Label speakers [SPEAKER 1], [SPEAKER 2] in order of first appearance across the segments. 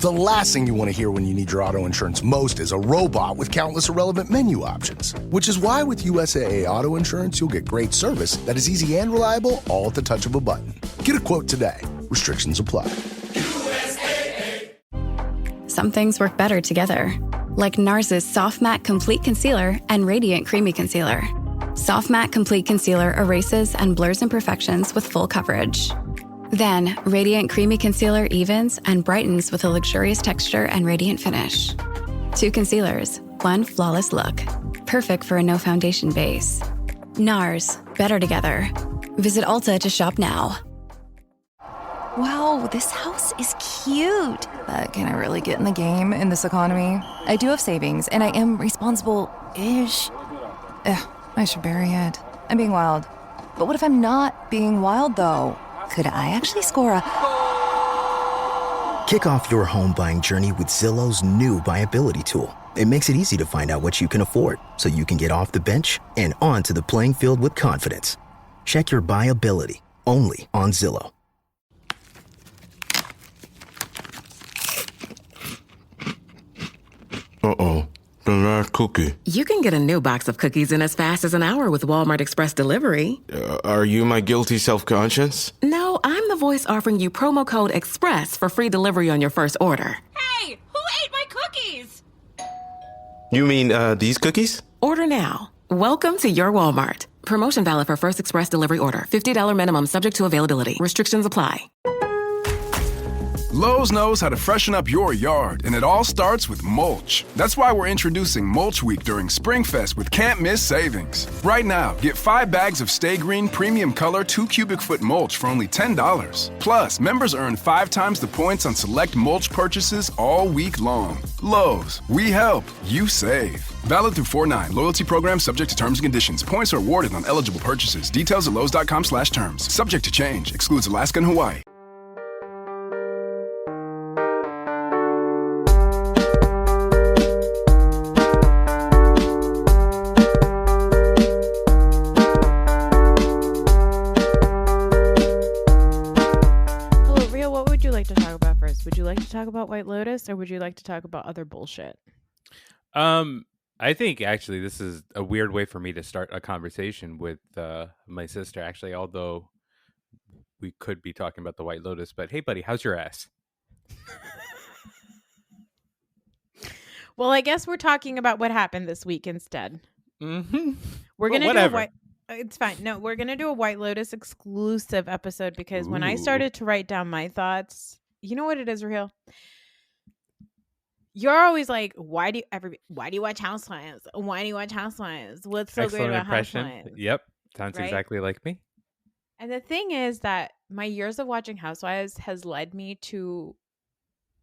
[SPEAKER 1] The last thing you want to hear when you need your auto insurance most is a robot with countless irrelevant menu options. Which is why with USAA Auto Insurance, you'll get great service that is easy and reliable, all at the touch of a button. Get a quote today. Restrictions apply.
[SPEAKER 2] USAA. Some things work better together. Like NARS's Soft Matte Complete Concealer and Radiant Creamy Concealer. Soft Matte Complete Concealer erases and blurs imperfections with full coverage. Then, Radiant Creamy Concealer evens and brightens with a luxurious texture and radiant finish. 2 concealers, 1 flawless look. Perfect for a no-foundation base. NARS, better together. Visit Ulta to shop now.
[SPEAKER 3] Wow, this house is cute. But can I really get in the game in this economy? I do have savings, and I am responsible-ish. I should bury it. I'm being wild. But what if I'm not being wild, though? Could I actually score a...
[SPEAKER 4] Kick off your home buying journey with Zillow's new BuyAbility tool. It makes it easy to find out what you can afford, so you can get off the bench and onto the playing field with confidence. Check your BuyAbility, only on Zillow.
[SPEAKER 5] Uh-oh, the last cookie.
[SPEAKER 6] You can get a new box of cookies in as fast as an hour with Walmart Express Delivery.
[SPEAKER 5] Are you my guilty self-conscience?
[SPEAKER 6] No, I'm the voice offering you promo code EXPRESS for free delivery on your first order.
[SPEAKER 7] Hey, who ate my cookies?
[SPEAKER 5] You mean, these cookies?
[SPEAKER 6] Order now. Welcome to your Walmart. Promotion valid for first express delivery order. $50 minimum subject to availability. Restrictions apply.
[SPEAKER 8] Lowe's knows how to freshen up your yard, and it all starts with mulch. That's why we're introducing Mulch Week during SpringFest with can't-miss savings. Right now, get 5 bags of Stay Green Premium Color 2 cubic foot mulch for only $10. Plus, members earn 5 times the points on select mulch purchases all week long. Lowe's, we help, you save. Valid through 4/9. Loyalty program subject to terms and conditions. Points are awarded on eligible purchases. Details at lowes.com/terms. Subject to change. Excludes Alaska and Hawaii.
[SPEAKER 9] Would you like to talk about White Lotus, or would you like to talk about other bullshit?
[SPEAKER 10] I think actually this is a weird way for me to start a conversation with my sister. Actually, although we could be talking about the White Lotus, but hey, buddy, how's your ass?
[SPEAKER 9] Well, I guess we're talking about what happened this week instead.
[SPEAKER 10] Mm-hmm.
[SPEAKER 9] We're gonna do a White. It's fine. No, we're gonna do a White Lotus exclusive episode because when I started to write down my thoughts. You know what it is, Raheel? You're always like, why do you watch Housewives? Why do you watch Housewives? What's so great about Housewives?
[SPEAKER 10] Yep. Sounds exactly like me.
[SPEAKER 9] And the thing is that my years of watching Housewives has led me to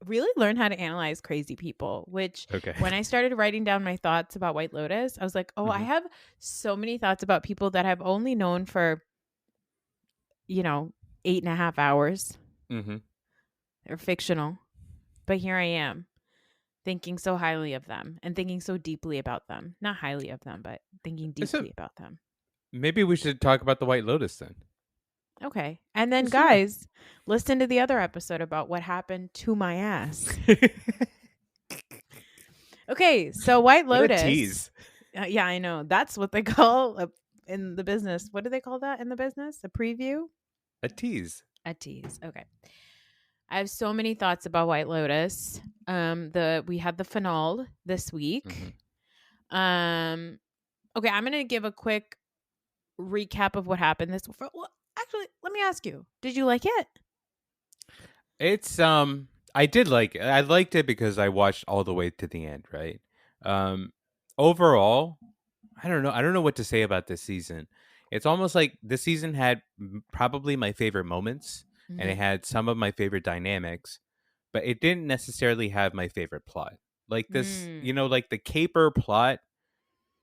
[SPEAKER 9] really learn how to analyze crazy people, which when I started writing down my thoughts about White Lotus, I was like, I have so many thoughts about people that I've only known for, 8.5 hours.
[SPEAKER 10] Mm-hmm.
[SPEAKER 9] They're fictional, but here I am thinking so highly of them and thinking so deeply about them. Not highly of them, but thinking deeply about them.
[SPEAKER 10] Maybe we should talk about the White Lotus then.
[SPEAKER 9] Okay. And then guys, listen to the other episode about what happened to my ass. Okay. So White Lotus.
[SPEAKER 10] What a tease.
[SPEAKER 9] Yeah, I know. That's what they call in the business. What do they call that in the business? A preview?
[SPEAKER 10] A tease.
[SPEAKER 9] A tease. Okay. I have so many thoughts about White Lotus. We had the finale this week. Mm-hmm. Okay, I'm gonna give a quick recap of what happened this. Well, actually, let me ask you: did you like it?
[SPEAKER 10] It's I did like it. I liked it because I watched all the way to the end. Right. Overall, I don't know what to say about this season. It's almost like this season had probably my favorite moments. Mm-hmm. And it had some of my favorite dynamics, but it didn't necessarily have my favorite plot. Like this, like the caper plot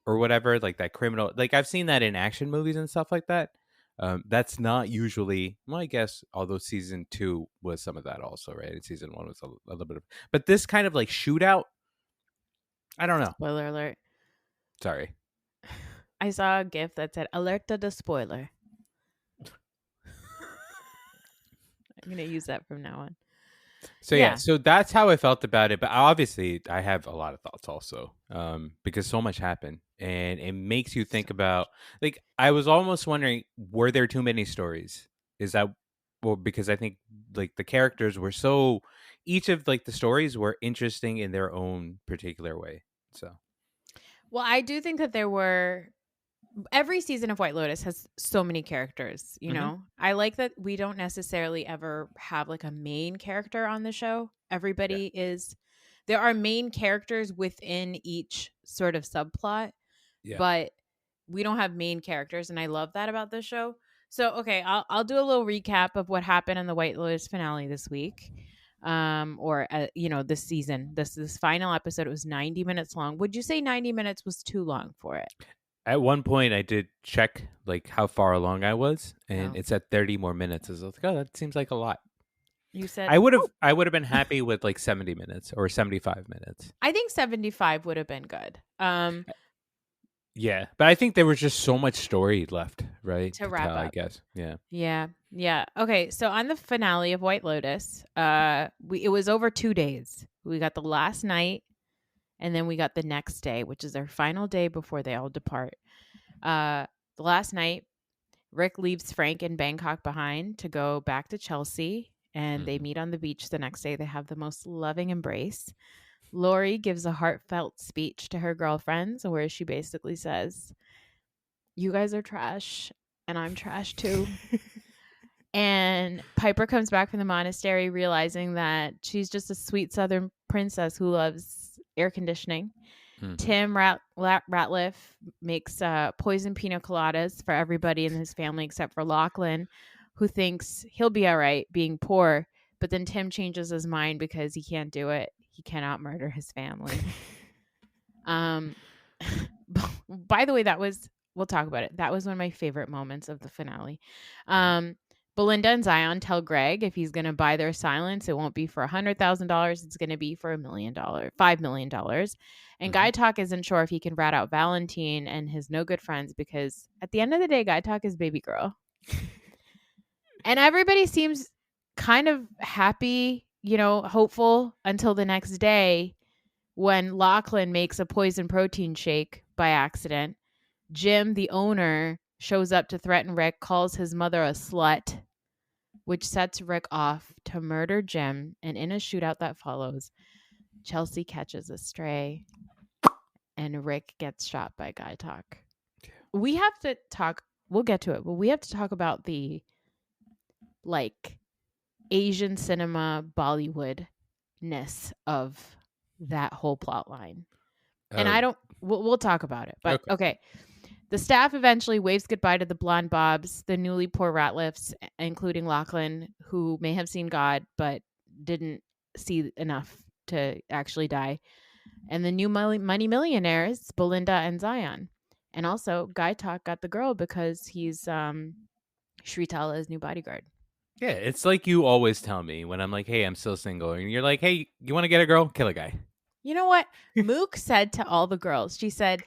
[SPEAKER 10] or whatever, like that criminal. Like I've seen that in action movies and stuff like that. That's not usually, well, I guess, although season 2 was some of that also, right? And season 1 was a little bit of, but this kind of like shootout, I don't know.
[SPEAKER 9] Spoiler alert.
[SPEAKER 10] Sorry.
[SPEAKER 9] I saw a GIF that said, alert to the spoiler. I'm going to use that from now on.
[SPEAKER 10] So yeah, so that's how I felt about it. But obviously, I have a lot of thoughts also, because so much happened, and it makes you think about. Like, I was almost wondering, were there too many stories? Is that, well, because I think like the characters were so, each of like the stories were interesting in their own particular way. So,
[SPEAKER 9] well, I do think that there were. Every season of White Lotus has so many characters, you know? I like that we don't necessarily ever have like a main character on the show. Everybody is, there are main characters within each sort of subplot, but we don't have main characters. And I love that about this show. So, okay, I'll do a little recap of what happened in the White Lotus finale this week. Or this season, this final episode, it was 90 minutes long. Would you say 90 minutes was too long for it?
[SPEAKER 10] at one point, I did check like how far along I was, and it's at 30 more minutes. I was like, oh, that seems like a lot.
[SPEAKER 9] You said
[SPEAKER 10] I would have been happy with like 70 minutes or 75 minutes.
[SPEAKER 9] I think 75 would have been good.
[SPEAKER 10] Yeah, but I think there was just so much story left, right?
[SPEAKER 9] To wrap
[SPEAKER 10] tell,
[SPEAKER 9] up.
[SPEAKER 10] I guess. Yeah.
[SPEAKER 9] Yeah. Okay, so on the finale of White Lotus, it was over 2 days. We got the last night, and then we got the next day, which is their final day before they all depart. The last night, Rick leaves Frank in Bangkok behind to go back to Chelsea, and they meet on the beach the next day. They have the most loving embrace. Lori gives a heartfelt speech to her girlfriends where she basically says, "You guys are trash, and I'm trash too." And Piper comes back from the monastery realizing that she's just a sweet Southern princess who loves air conditioning. Tim Ratliff makes poison pina coladas for everybody in his family except for Lachlan, who thinks he'll be all right being poor. But then Tim changes his mind because he can't do it. He cannot murder his family. By the way, we'll talk about it. That was one of my favorite moments of the finale. Belinda and Zion tell Greg if he's going to buy their silence, it won't be for $100,000. It's going to be for $5 million. And Guy Talk isn't sure if he can rat out Valentine and his no good friends because at the end of the day, Guy Talk is baby girl. And everybody seems kind of happy, hopeful until the next day when Lachlan makes a poison protein shake by accident. Jim, the owner, shows up to threaten Rick, calls his mother a slut, which sets Rick off to murder Jim. And in a shootout that follows, Chelsea catches a stray and Rick gets shot by Guy Talk. We have to talk, we'll get to it, but we have to talk about the Asian cinema Bollywood-ness of that whole plot line. And we'll talk about it. But okay. The staff eventually waves goodbye to the blonde Bobs, the newly poor Ratliffs, including Lachlan, who may have seen God but didn't see enough to actually die, and the new money millionaires, Belinda and Zion. And also, Guy Talk got the girl because he's Shritala's new bodyguard.
[SPEAKER 10] Yeah, it's like you always tell me when I'm like, hey, I'm still single. And you're like, hey, you want to get a girl? Kill a guy.
[SPEAKER 9] You know what? Mook said to all the girls, she said,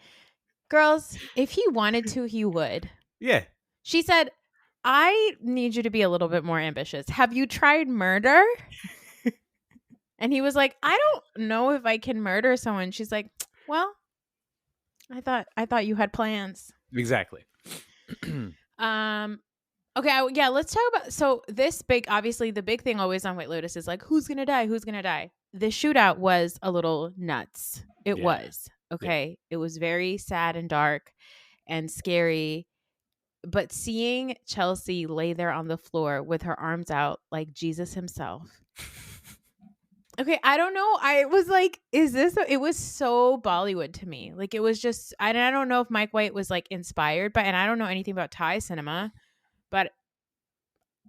[SPEAKER 9] girls, if he wanted to, he would.
[SPEAKER 10] Yeah.
[SPEAKER 9] She said, I need you to be a little bit more ambitious. Have you tried murder? And he was like, I don't know if I can murder someone. She's like, well, I thought you had plans.
[SPEAKER 10] Exactly.
[SPEAKER 9] Okay, let's talk about, so this obviously the big thing always on White Lotus is like, who's going to die? Who's going to die? The shootout was a little nuts. It was. Okay. Yeah. It was very sad and dark and scary. But seeing Chelsea lay there on the floor with her arms out like Jesus himself. Okay, I don't know. I was like, it was so Bollywood to me. Like, it was just, I don't know if Mike White was like inspired by, and I don't know anything about Thai cinema, but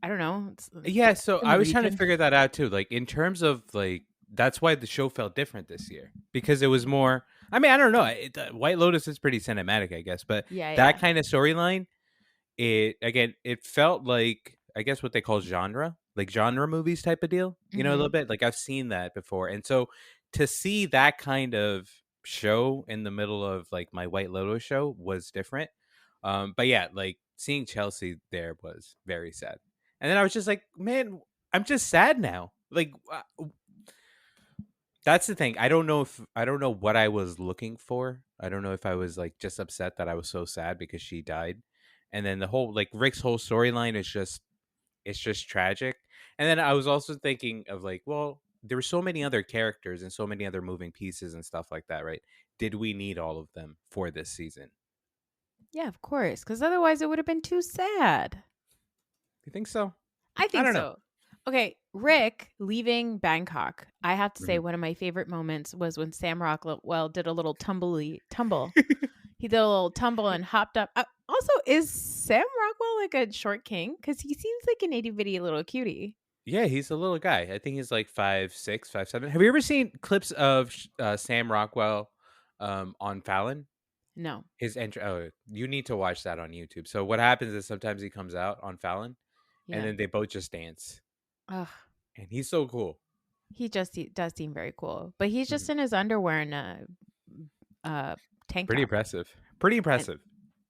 [SPEAKER 9] I don't know.
[SPEAKER 10] Yeah, so I was trying to figure that out too. Like, in terms of like, that's why the show felt different this year because it was more, I mean, I don't know. White Lotus is pretty cinematic, I guess, but that kind of storyline, it felt like, I guess what they call genre movies type of deal, a little bit. Like I've seen that before. And so to see that kind of show in the middle of like my White Lotus show was different. But yeah, like seeing Chelsea there was very sad. And then I was just like, man, I'm just sad now. like that's the thing. I don't know what I was looking for. I don't know if I was like just upset that I was so sad because she died, and then the whole like Rick's whole storyline is just it's just tragic. And then I was also thinking of like, well, there were so many other characters and so many other moving pieces and stuff like that, right? Did we need all of them for this season?
[SPEAKER 9] Yeah, of course, because otherwise it would have been too sad.
[SPEAKER 10] You think so?
[SPEAKER 9] I think
[SPEAKER 10] don't
[SPEAKER 9] so.
[SPEAKER 10] know.
[SPEAKER 9] Okay, Rick leaving Bangkok. I have to say one of my favorite moments was when Sam Rockwell did a little tumble. He did a little tumble and hopped up. Also, is Sam Rockwell like a short king? Because he seems like an itty bitty little cutie.
[SPEAKER 10] Yeah, he's a little guy. I think he's like 5'6", 5'7". Have you ever seen clips of Sam Rockwell on Fallon?
[SPEAKER 9] No.
[SPEAKER 10] His entry. Oh, you need to watch that on YouTube. So what happens is sometimes he comes out on Fallon, and then they both just dance.
[SPEAKER 9] Ugh.
[SPEAKER 10] And he's so cool.
[SPEAKER 9] He does seem very cool, but he's just in his underwear and a tank
[SPEAKER 10] Pretty
[SPEAKER 9] top.
[SPEAKER 10] impressive. Pretty impressive.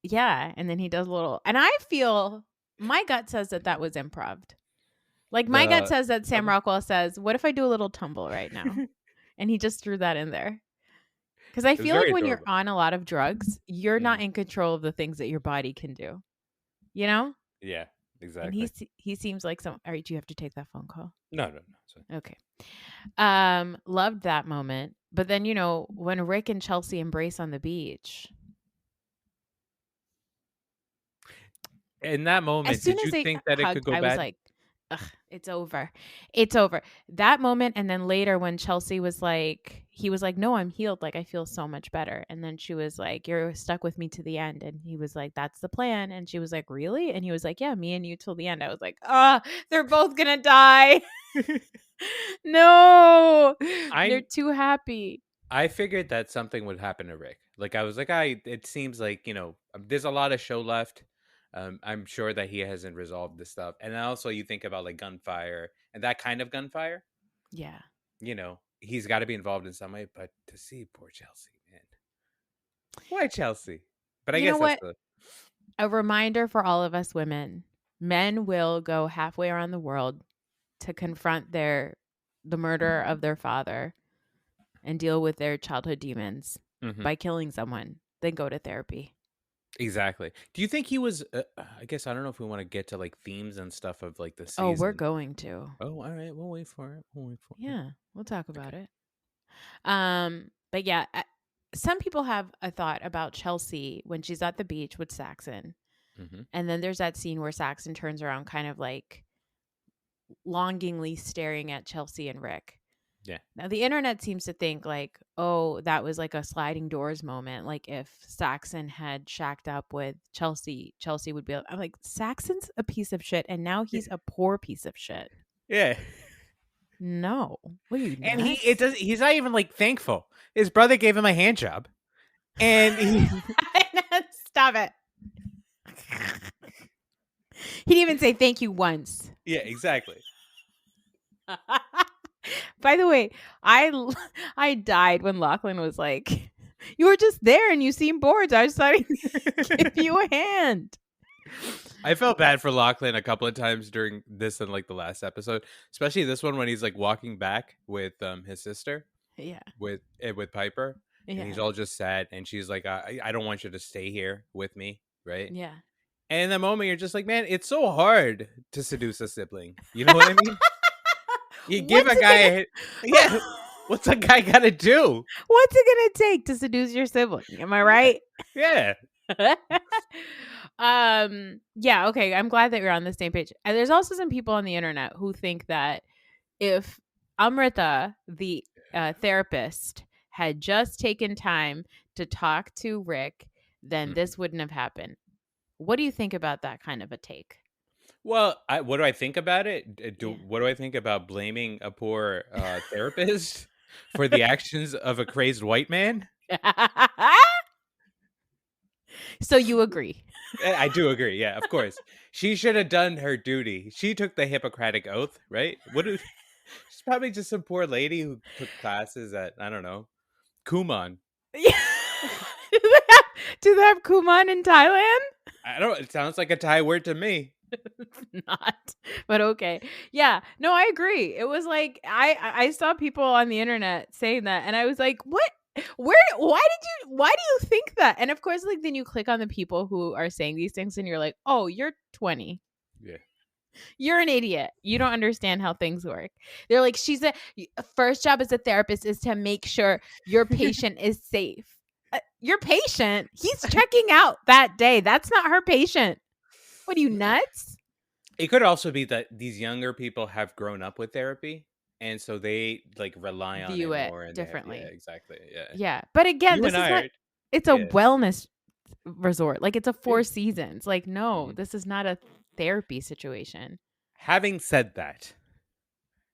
[SPEAKER 9] Yeah, and then he does a little, and I feel my gut says that was improv. Like my gut says that Sam Rockwell says, "What if I do a little tumble right now?" And he just threw that in there. Because I feel like when you're on a lot of drugs, you're not in control of the things that your body can do. You know?
[SPEAKER 10] Yeah, exactly.
[SPEAKER 9] And he seems like some. All right, do you have to take that phone call?
[SPEAKER 10] No.
[SPEAKER 9] Okay. Loved that moment. But then, when Rick and Chelsea embrace on the beach.
[SPEAKER 10] In that moment, did you think that it could go bad?
[SPEAKER 9] I was like, ugh, it's over. It's over. That moment, and then later when Chelsea was like, he was like, no, I'm healed. Like, I feel so much better. And then she was like, you're stuck with me to the end. And he was like, that's the plan. And she was like, really? And he was like, yeah, me and you till the end. I was like, they're both going to die. No, they're too happy.
[SPEAKER 10] I figured that something would happen to Rick. Like, I was like, it seems like, there's a lot of show left. I'm sure that he hasn't resolved this stuff. And also you think about like gunfire and that kind of gunfire.
[SPEAKER 9] Yeah.
[SPEAKER 10] He's got to be involved in some way. But to see poor Chelsea, man. Why Chelsea? But I guess that's
[SPEAKER 9] a reminder for all of us women. Men will go halfway around the world to confront the murder of their father and deal with their childhood demons by killing someone, then go to therapy.
[SPEAKER 10] Exactly. Do you think he was I guess I don't know if we want to get to like themes and stuff of like the season.
[SPEAKER 9] Oh, we're going to.
[SPEAKER 10] Oh, all right. We'll wait for it.
[SPEAKER 9] Yeah, we'll talk about it. But yeah, some people have a thought about Chelsea when she's at the beach with Saxon. And then there's that scene where Saxon turns around kind of like longingly staring at Chelsea and Rick.
[SPEAKER 10] Yeah.
[SPEAKER 9] Now the internet seems to think like, oh, that was like a sliding doors moment. Like if Saxon had shacked up with Chelsea would be. I'm like, Saxon's a piece of shit, and now he's a poor piece of shit.
[SPEAKER 10] Yeah.
[SPEAKER 9] No. What are you?
[SPEAKER 10] And he's not even like thankful. His brother gave him a hand job, and he
[SPEAKER 9] stop it. He didn't even say thank you once.
[SPEAKER 10] Yeah, exactly.
[SPEAKER 9] By the way, I died when Lachlan was like, you were just there and you seemed bored. So I just thought I'd give you a hand.
[SPEAKER 10] I felt bad for Lachlan a couple of times during this and like the last episode, especially this one when he's like walking back with his sister.
[SPEAKER 9] Yeah.
[SPEAKER 10] With Piper.
[SPEAKER 9] Yeah.
[SPEAKER 10] And he's all just sad. And she's like, I don't want you to stay here with me. Right.
[SPEAKER 9] Yeah.
[SPEAKER 10] And in that moment, you're just like, man, it's so hard to seduce a sibling. You know what I mean? You give a guy yeah. What's a guy got to do?
[SPEAKER 9] What's it going to take to seduce your sibling? Am I right?
[SPEAKER 10] Yeah.
[SPEAKER 9] Yeah. Okay. I'm glad that you're on the same page. And there's also some people on the internet who think that if Amrita, the therapist, had just taken time to talk to Rick, then this wouldn't have happened. What do you think about that kind of a take?
[SPEAKER 10] Well, what do I think about it? What do I think about blaming a poor therapist for the actions of a crazed white man?
[SPEAKER 9] So you agree?
[SPEAKER 10] I do agree. Yeah, of course. She should have done her duty. She took the Hippocratic Oath, right? She's probably just some poor lady who took classes at, I don't know, Kumon.
[SPEAKER 9] Yeah. Do they have Kumon in Thailand?
[SPEAKER 10] I don't know. It sounds like a Thai word to me.
[SPEAKER 9] It's not, but okay. Yeah, no, I agree. It was like I saw people on the internet saying that, and I was like, what? Why do you think that? And of course, like then you click on the people who are saying these things, and you're like, oh, you're 20.
[SPEAKER 10] Yeah.
[SPEAKER 9] You're an idiot. You don't understand how things work. They're like, she's a first job as a therapist is to make sure your patient is safe. Your patient? He's checking out that day. That's not her patient. What are you, nuts?
[SPEAKER 10] It could also be that these younger people have grown up with therapy, and so they like rely on
[SPEAKER 9] View
[SPEAKER 10] it
[SPEAKER 9] it
[SPEAKER 10] more. And
[SPEAKER 9] differently.
[SPEAKER 10] Yeah, exactly. Yeah.
[SPEAKER 9] Yeah, but again,
[SPEAKER 10] You
[SPEAKER 9] this
[SPEAKER 10] and
[SPEAKER 9] is
[SPEAKER 10] I
[SPEAKER 9] not.
[SPEAKER 10] are-
[SPEAKER 9] It's a
[SPEAKER 10] yeah.
[SPEAKER 9] wellness resort. Like it's a Four
[SPEAKER 10] Yeah.
[SPEAKER 9] Seasons. Like no, this is not a therapy situation.
[SPEAKER 10] Having said that,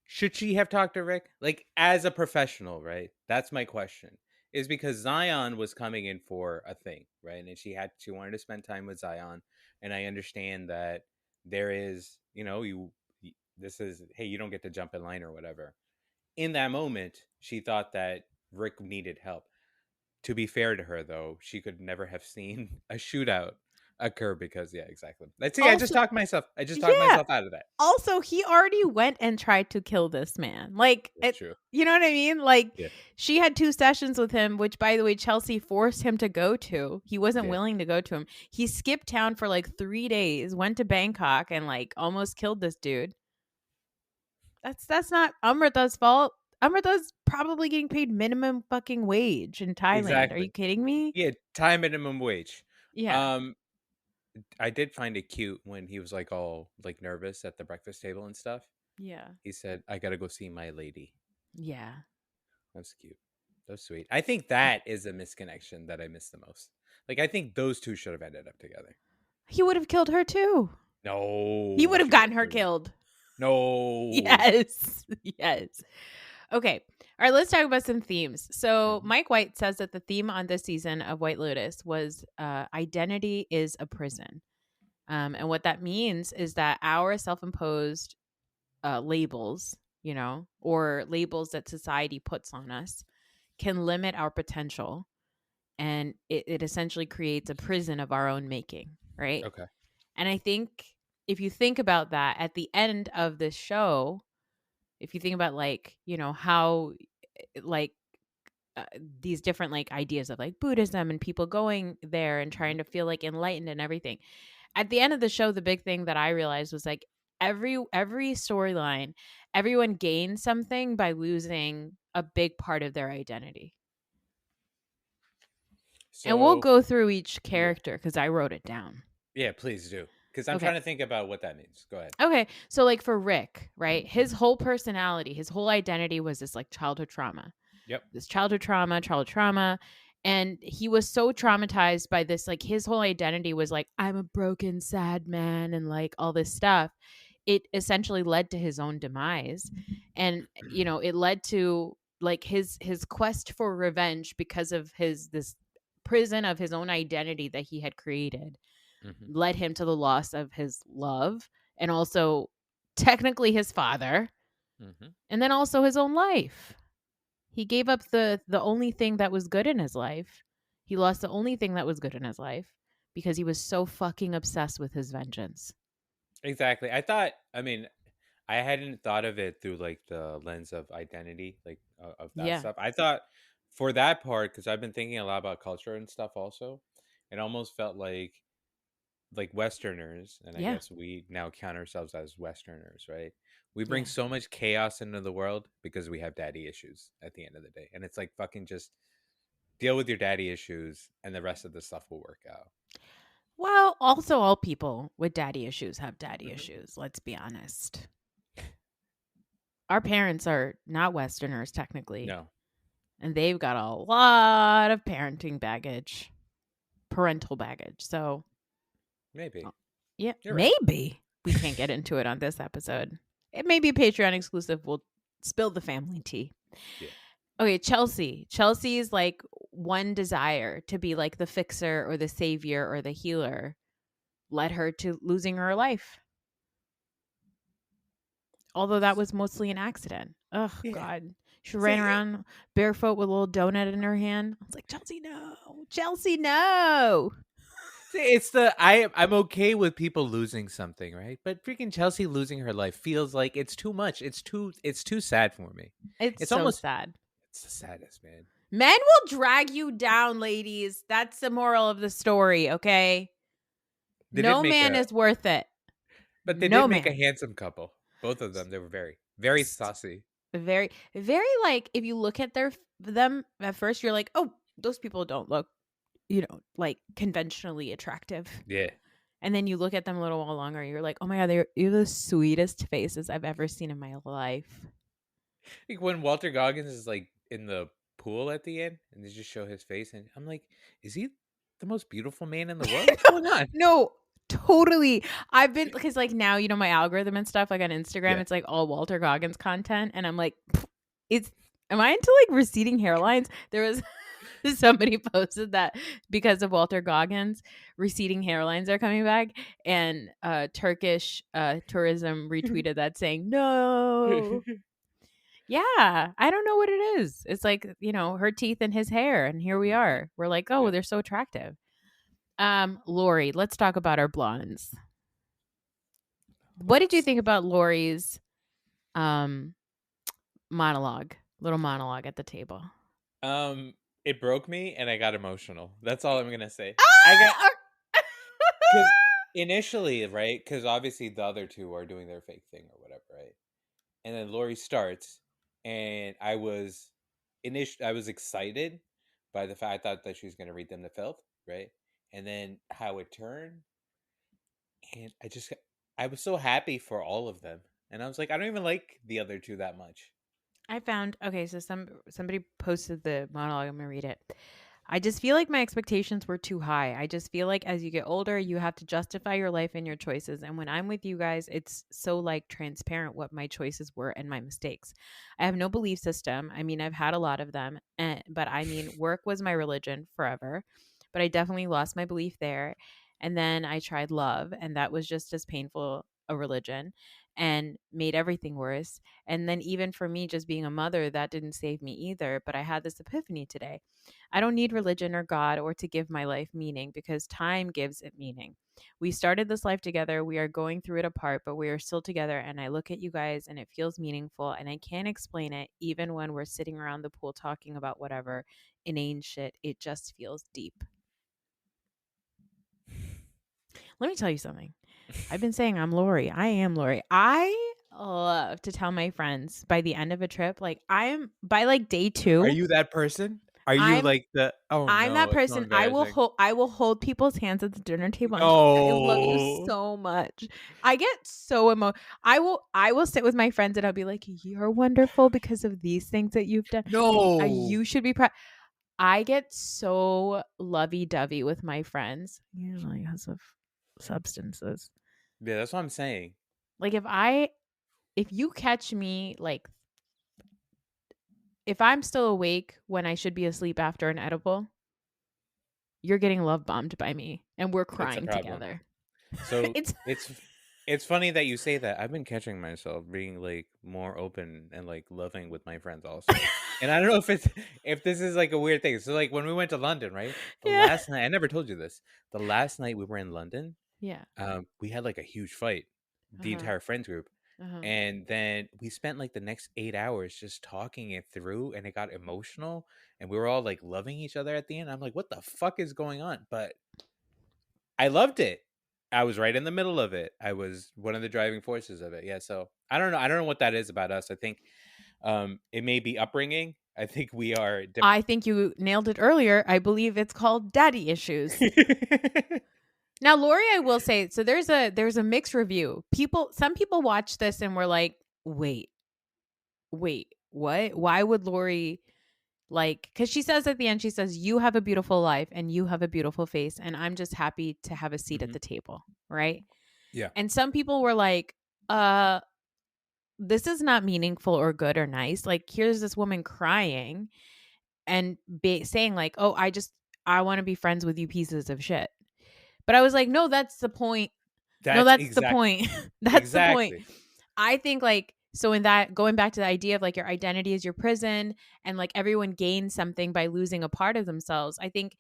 [SPEAKER 10] should she have talked to Rick? Like as a professional, right? That's my question. Is because Zion was coming in for a thing, right? And she wanted to spend time with Zion, and I understand that there is, this is, hey, you don't get to jump in line or whatever. In that moment, she thought that Rick needed help. To be fair to her, though, she could never have seen a shootout occur because, yeah, exactly. Let's see. I just talked myself out of that.
[SPEAKER 9] Also, he already went and tried to kill this man. Like,
[SPEAKER 10] That's true.
[SPEAKER 9] You know what I mean? Like,
[SPEAKER 10] Yeah.
[SPEAKER 9] she had 2 sessions with him, which, by the way, Chelsea forced him to go to. He wasn't willing to go to him. He skipped town for like 3 days, went to Bangkok, and like almost killed this dude. That's not Amrita's fault. Amrita's probably getting paid minimum fucking wage in Thailand.
[SPEAKER 10] Exactly.
[SPEAKER 9] Are you kidding me?
[SPEAKER 10] Yeah, Thai minimum wage.
[SPEAKER 9] Yeah.
[SPEAKER 10] I did find it cute when he was like all like nervous at the breakfast table and stuff.
[SPEAKER 9] Yeah.
[SPEAKER 10] He said, "I gotta go see my lady."
[SPEAKER 9] Yeah.
[SPEAKER 10] That's cute. That's sweet. I think that is a misconnection that I miss the most. Like I think those two should have ended up together.
[SPEAKER 9] He would have killed her too.
[SPEAKER 10] No.
[SPEAKER 9] He would have gotten her killed.
[SPEAKER 10] No.
[SPEAKER 9] Yes. Yes. Okay. All right, let's talk about some themes. So Mike White says that the theme on this season of White Lotus was identity is a prison. And what that means is that our self-imposed labels, or labels that society puts on us can limit our potential. And it essentially creates a prison of our own making, right?
[SPEAKER 10] Okay.
[SPEAKER 9] And I think if you think about that at the end of this show, if you think about how these different ideas of Buddhism and people going there and trying to feel enlightened and everything, at the end of the show, the big thing that I realized was every storyline, everyone gains something by losing a big part of their identity. And we'll go through each character because I wrote it down.
[SPEAKER 10] Yeah, please do. Because I'm trying to think about what that means. Go ahead.
[SPEAKER 9] Okay. So for Rick, right? His whole personality, his whole identity was this childhood trauma.
[SPEAKER 10] Yep.
[SPEAKER 9] This childhood trauma. And he was so traumatized by this, his whole identity was I'm a broken, sad man and all this stuff. It essentially led to his own demise. And, it led to his quest for revenge because of this prison of his own identity that he had created. Led him to the loss of his love and also technically his father, and then also his own life. He gave up the only thing that was good in his life. He lost the only thing that was good in his life because he was so fucking obsessed with his vengeance.
[SPEAKER 10] Exactly. I hadn't thought of it through the lens of identity, of that stuff. I thought for that part, because I've been thinking a lot about culture and stuff also, it almost felt like Westerners, and I guess we now count ourselves as Westerners, right? We bring so much chaos into the world because we have daddy issues at the end of the day. And it's fucking just deal with your daddy issues and the rest of the stuff will work out.
[SPEAKER 9] Well, also all people with daddy issues have daddy issues. Let's be honest. Our parents are not Westerners technically.
[SPEAKER 10] No.
[SPEAKER 9] And they've got a lot of parental baggage. So
[SPEAKER 10] maybe.
[SPEAKER 9] Yeah,
[SPEAKER 10] You're right.
[SPEAKER 9] maybe. We can't get into it on this episode. It may be a Patreon exclusive. We'll spill the family tea.
[SPEAKER 10] Yeah.
[SPEAKER 9] Okay, Chelsea. Chelsea's one desire to be the fixer or the savior or the healer led her to losing her life. Although that was mostly an accident. Oh, God. She ran around barefoot with a little donut in her hand. I was like, Chelsea, no. Chelsea, no.
[SPEAKER 10] It's I'm okay with people losing something, right? But freaking Chelsea losing her life feels like it's too much. It's too sad for me.
[SPEAKER 9] It's
[SPEAKER 10] It's
[SPEAKER 9] so
[SPEAKER 10] almost
[SPEAKER 9] sad.
[SPEAKER 10] it's the saddest, man.
[SPEAKER 9] Men will drag you down, ladies. That's the moral of the story, okay?
[SPEAKER 10] They did
[SPEAKER 9] No
[SPEAKER 10] make
[SPEAKER 9] man
[SPEAKER 10] a
[SPEAKER 9] is worth it.
[SPEAKER 10] But they
[SPEAKER 9] No
[SPEAKER 10] did make a
[SPEAKER 9] man.
[SPEAKER 10] handsome couple. Both of them. They were very saucy.
[SPEAKER 9] Very, very like if you look at them at first, you're like, oh, those people don't look, like conventionally attractive.
[SPEAKER 10] Yeah.
[SPEAKER 9] And then you look at them a little while longer, you're like, oh my God, you're the sweetest faces I've ever seen in my life.
[SPEAKER 10] Like when Walter Goggins is like in the pool at the end and they just show his face and I'm like, is he the most beautiful man in the world? What's going on?
[SPEAKER 9] No, totally. I've been, because like now, my algorithm and stuff, like on Instagram,
[SPEAKER 10] Yeah.
[SPEAKER 9] it's like all Walter Goggins content. And I'm like, am I into like receding hairlines? There was somebody posted that because of Walter Goggins, receding hairlines are coming back. And Turkish tourism retweeted that saying, no. Yeah, I don't know what it is. It's like, her teeth and his hair. And here we are. We're like, oh, they're so attractive. Lori, let's talk about our blondes. What did you think about Lori's little monologue at the table?
[SPEAKER 10] It broke me and I got emotional. That's all I'm gonna say. Because initially, right? Because obviously the other two are doing their fake thing or whatever, right? And then Lori starts, and I was excited by the fact I thought that she was gonna read them the filth, right? And then how it turned, and I was so happy for all of them, and I was like, I don't even like the other two that much.
[SPEAKER 9] I found, okay, so somebody posted the monologue. I'm gonna read it. I just feel like my expectations were too high. I just feel like as you get older, you have to justify your life and your choices. And when I'm with you guys, it's so like transparent what my choices were and my mistakes. I have no belief system. I mean, I've had a lot of them, but I mean, work was my religion forever, but I definitely lost my belief there. And then I tried love, and that was just as painful a religion and made everything worse. And then even for me, just being a mother, that didn't save me either. But I had this epiphany today. I don't need religion or God or to give my life meaning because time gives it meaning. We started this life together. We are going through it apart, but we are still together. And I look at you guys and it feels meaningful. And I can't explain it. Even when we're sitting around the pool talking about whatever inane shit, it just feels deep. Let me tell you something. I've been saying I'm Lori. I am Lori. I love to tell my friends by the end of a trip, like I'm by like day 2.
[SPEAKER 10] Are you that person? Are you
[SPEAKER 9] I'm
[SPEAKER 10] like the? Oh,
[SPEAKER 9] I'm
[SPEAKER 10] no,
[SPEAKER 9] that
[SPEAKER 10] it's so
[SPEAKER 9] person. I
[SPEAKER 10] embarrassing.
[SPEAKER 9] will hold people's hands at the dinner table. And I love you
[SPEAKER 10] No.
[SPEAKER 9] so much. I get so I will sit with my friends and I'll be like, you're wonderful because of these things that you've done.
[SPEAKER 10] No.
[SPEAKER 9] You should be proud. I get so lovey-dovey with my friends, usually because of substances.
[SPEAKER 10] Yeah, that's what I'm saying.
[SPEAKER 9] Like if you catch me, like if I'm still awake when I should be asleep after an edible, you're getting love bombed by me and we're crying together.
[SPEAKER 10] So it's funny that you say that. I've been catching myself being like more open and like loving with my friends also. And I don't know if this is like a weird thing. So like when we went to London, right? Last night, I never told you this. The last night we were in London,
[SPEAKER 9] yeah.
[SPEAKER 10] We had like a huge fight, the entire friends group. And then we spent like the next 8 hours just talking it through and it got emotional and we were all like loving each other at the end. I'm like, what the fuck is going on? But I loved it. I was right in the middle of it. I was one of the driving forces of it. Yeah. So I don't know what that is about us. I think it may be upbringing. I think we are.
[SPEAKER 9] I think you nailed it earlier. I believe it's called daddy issues. Now, Lori, I will say, so there's a mixed review. Some people watch this and were like, wait, what? Why would Lori because she says at the end, she says, you have a beautiful life and you have a beautiful face. And I'm just happy to have a seat at the table. Right.
[SPEAKER 10] Yeah.
[SPEAKER 9] And some people were like, this is not meaningful or good or nice. Like, here's this woman crying and saying like, oh, I want to be friends with you pieces of shit. But I was like, no, that's the point. That's the point. That's the point. I think so in that, going back to the idea of like your identity is your prison and like everyone gains something by losing a part of themselves. I think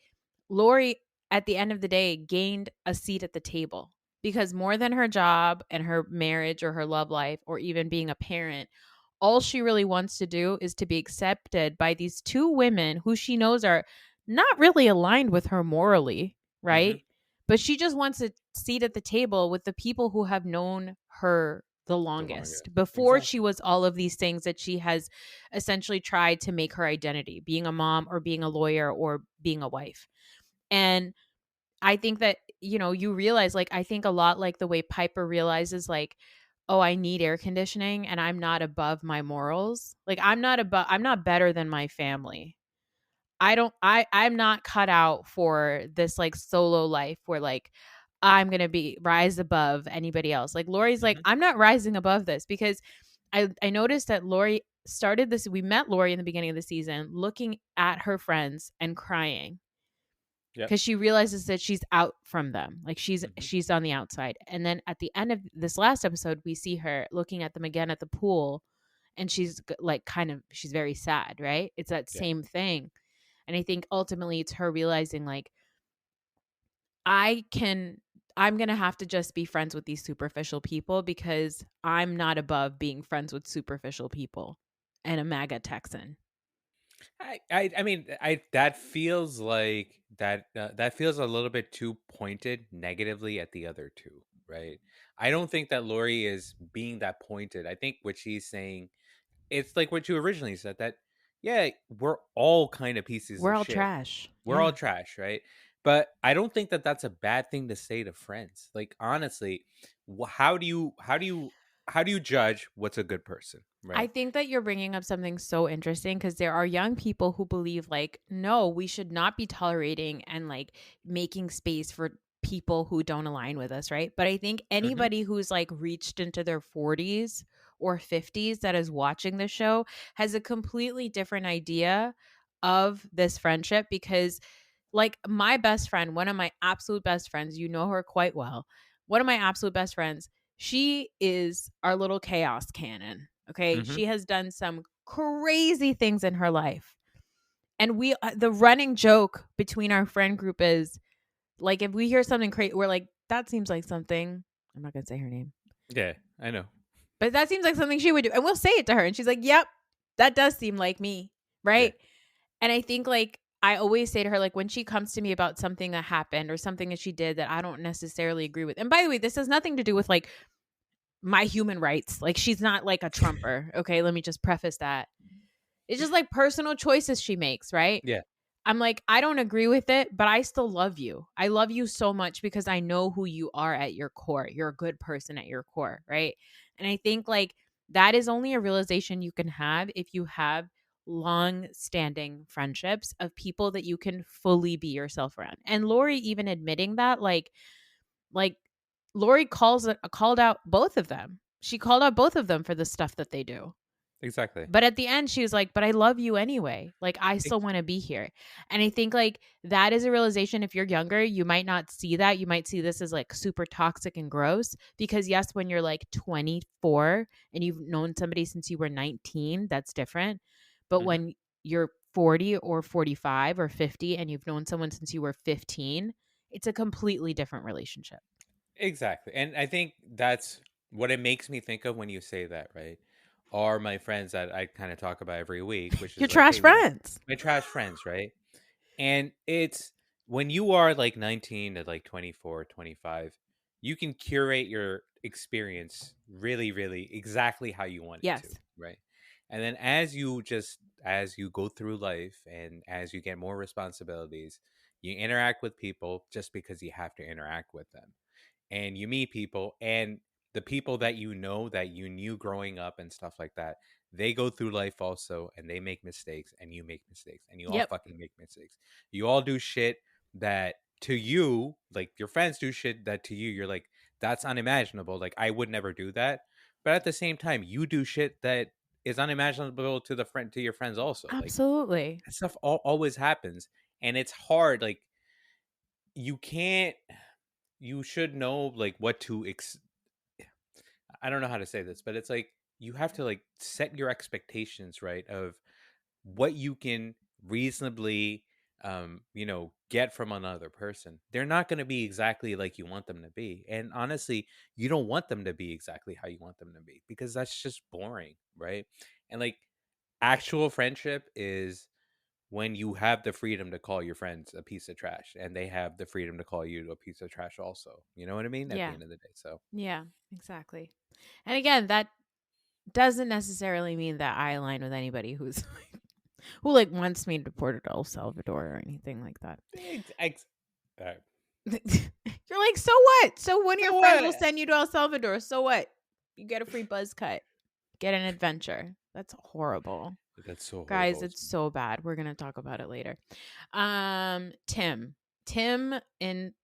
[SPEAKER 9] Lori at the end of the day gained a seat at the table, because more than her job and her marriage or her love life or even being a parent, all she really wants to do is to be accepted by these two women who she knows are not really aligned with her morally, right? But she just wants a seat at the table with the people who have known her the longest before she was all of these things that she has essentially tried to make her identity, being a mom or being a lawyer or being a wife. And I think that, you realize, like, I think a lot like the way Piper realizes, like, oh, I need air conditioning and I'm not above my morals. Like, I'm not better than my family. I'm not cut out for this like solo life where like I'm going to rise above anybody else. Like Lori's like, I'm not rising above this, because I noticed that Lori started this. We met Lori in the beginning of the season looking at her friends and crying because she realizes that she's out from them. Like she's on the outside. And then at the end of this last episode, we see her looking at them again at the pool, and she's like she's very sad, right? It's that same thing. And I think ultimately it's her realizing like, I'm going to have to just be friends with these superficial people because I'm not above being friends with superficial people and a MAGA Texan.
[SPEAKER 10] I mean, that feels like that feels a little bit too pointed negatively at the other two, right? I don't think that Lori is being that pointed. I think what she's saying, it's like what you originally said, that we're all kind of pieces
[SPEAKER 9] We're
[SPEAKER 10] of
[SPEAKER 9] all
[SPEAKER 10] shit.
[SPEAKER 9] trash.
[SPEAKER 10] We're all trash, right? But I don't think that that's a bad thing to say to friends. Like honestly, how do you judge what's a good person, right?
[SPEAKER 9] I think that you're bringing up something so interesting, because there are young people who believe like, no, we should not be tolerating and like making space for people who don't align with us, right? But I think anybody who's like reached into their 40s or 50s that is watching the show has a completely different idea of this friendship, because like my best friend, one of my absolute best friends, you know her quite well. One of my absolute best friends, she is our little chaos cannon. Okay. She has done some crazy things in her life. And the running joke between our friend group is like, if we hear something crazy, we're like, that seems like something. I'm not going to say her name.
[SPEAKER 10] Yeah, I know.
[SPEAKER 9] But that seems like something she would do. And we'll say it to her. And she's like, yep, that does seem like me. Right. Yeah. And I think like, I always say to her, like when she comes to me about something that happened or something that she did that I don't necessarily agree with. And by the way, this has nothing to do with like my human rights. Like she's not like a Trumper. Okay. Let me just preface that. It's just like personal choices she makes. Right.
[SPEAKER 10] Yeah.
[SPEAKER 9] I'm like, I don't agree with it, but I still love you. I love you so much because I know who you are at your core. You're a good person at your core. Right. And I think like that is only a realization you can have if you have long-standing friendships of people that you can fully be yourself around. And Lori even admitting that, like Lori called out both of them. She called out both of them for the stuff that they do.
[SPEAKER 10] Exactly.
[SPEAKER 9] But at the end, she was like, but I love you anyway. Like, I still want to be here. And I think like that is a realization. If you're younger, you might not see that. You might see this as like super toxic and gross, because yes, when you're like 24 and you've known somebody since you were 19, that's different. But when you're 40 or 45 or 50 and you've known someone since you were 15, it's a completely different relationship.
[SPEAKER 10] Exactly. And I think that's what it makes me think of when you say that, right? Are my friends that I kind of talk about every week, which is
[SPEAKER 9] your
[SPEAKER 10] like,
[SPEAKER 9] trash
[SPEAKER 10] hey,
[SPEAKER 9] friends.
[SPEAKER 10] My trash friends, right? And it's when you are like 19 to like 24, 25, you can curate your experience really, really exactly how you want it to, right? And then as you go through life and as you get more responsibilities, you interact with people just because you have to interact with them. And you meet people, and the people that you know that you knew growing up and stuff like that, they go through life also, and they make mistakes, and you make mistakes, and you all fucking make mistakes. You all do shit that to you, like your friends do shit that to you, you're like, that's unimaginable. Like I would never do that. But at the same time, you do shit that is unimaginable to your friends also.
[SPEAKER 9] Absolutely.
[SPEAKER 10] Like that stuff always happens, and it's hard. Like you should know like what to I don't know how to say this, but it's like you have to like set your expectations right of what you can reasonably get from another person, they're not going to be exactly like you want them to be. And honestly, you don't want them to be exactly how you want them to be, because that's just boring, right? And like, actual friendship is when you have the freedom to call your friends a piece of trash, and they have the freedom to call you a piece of trash also. You know what I mean? At the
[SPEAKER 9] Yeah.
[SPEAKER 10] end of the day. So
[SPEAKER 9] Yeah, exactly. And again, that doesn't necessarily mean that I align with anybody who's who like wants me deported to El Salvador or anything like that. You're like, so what? So one of your friends will send you to El Salvador. So what? You get a free buzz cut. Get an adventure. That's horrible.
[SPEAKER 10] That's so horrible.
[SPEAKER 9] Guys, it's so bad. We're gonna talk about it later. Tim in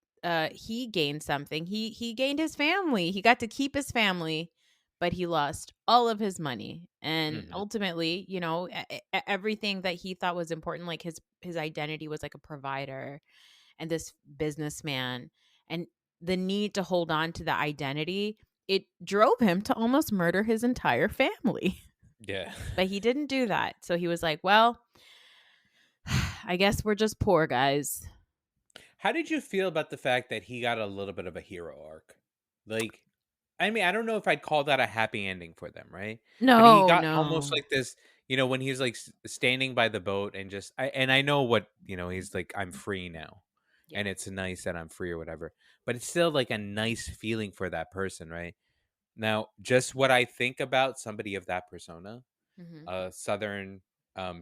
[SPEAKER 9] he gained something. He gained his family. He got to keep his family, but he lost all of his money. And ultimately, everything that he thought was important, like his identity was like a provider and this businessman, and the need to hold on to the identity, it drove him to almost murder his entire family.
[SPEAKER 10] Yeah.
[SPEAKER 9] But he didn't do that. So he was like, well, I guess we're just poor, guys.
[SPEAKER 10] How did you feel about the fact that he got a little bit of a hero arc? Like, I mean, I don't know if I'd call that a happy ending for them, right? But he got almost like this, when he's like standing by the boat and just, I know what, he's like, I'm free now. Yeah. And it's nice that I'm free or whatever. But it's still like a nice feeling for that person, right? Now, just what I think about somebody of that persona, a Southern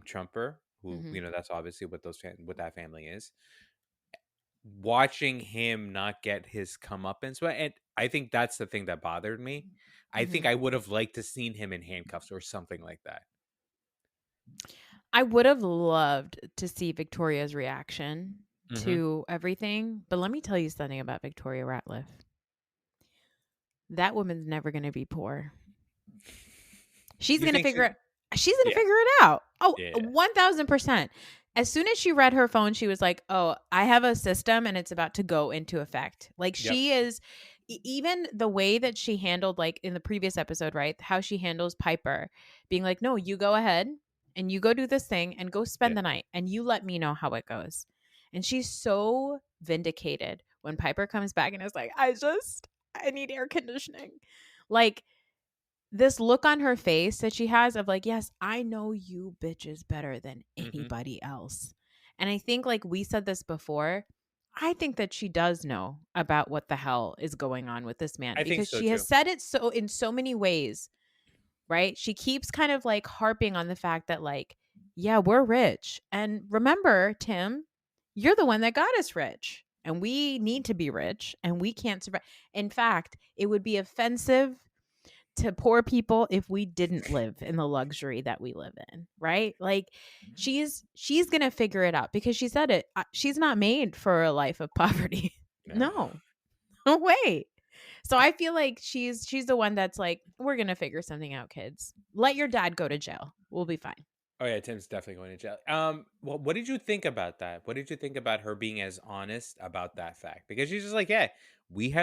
[SPEAKER 10] Trumper, who, that's obviously what what that family is. Watching him not get his comeuppance, and I think that's the thing that bothered me. I think I would have liked to seen him in handcuffs or something like that.
[SPEAKER 9] I would have loved to see Victoria's reaction to everything, but let me tell you something about Victoria Ratliff. That woman's never going to be poor. She's going to figure it. She's going to figure it out. Oh, yeah. 1000%. As soon as she read her phone, she was like, oh, I have a system and it's about to go into effect. Like she is, even the way that she handled, like in the previous episode, right? How she handles Piper being like, no, you go ahead and you go do this thing and go spend the night and you let me know how it goes. And she's so vindicated when Piper comes back and is like, I need air conditioning. Like, this look on her face that she has of like, yes, I know you bitches better than anybody else. And I think, like we said this before, I think that she does know about what the hell is going on with this man. Because she has said it so in so many ways, right? She keeps kind of like harping on the fact that like, yeah, we're rich. And remember, Tim, you're the one that got us rich. And we need to be rich and we can't survive. In fact, it would be offensive to poor people if we didn't live in the luxury that we live in, right? Like she's going to figure it out because she said it. She's not made for a life of poverty. No way. So I feel like she's the one that's like, we're going to figure something out, kids. Let your dad go to jail. We'll be fine.
[SPEAKER 10] Oh yeah, Tim's definitely going to jail. Well, what did you think about that? What did you think about her being as honest about that fact? Because she's just like, yeah, we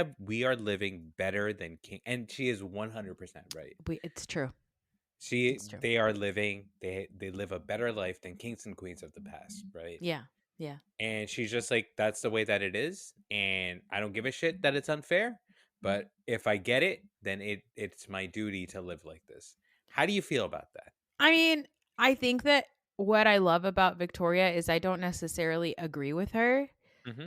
[SPEAKER 10] are living better than King, and she is 100% right.
[SPEAKER 9] It's true.
[SPEAKER 10] They are living. They live a better life than kings and queens of the past, right?
[SPEAKER 9] Yeah.
[SPEAKER 10] And she's just like, that's the way that it is, and I don't give a shit that it's unfair. But if I get it, then it's my duty to live like this. How do you feel about that?
[SPEAKER 9] I mean, I think that what I love about Victoria is I don't necessarily agree with her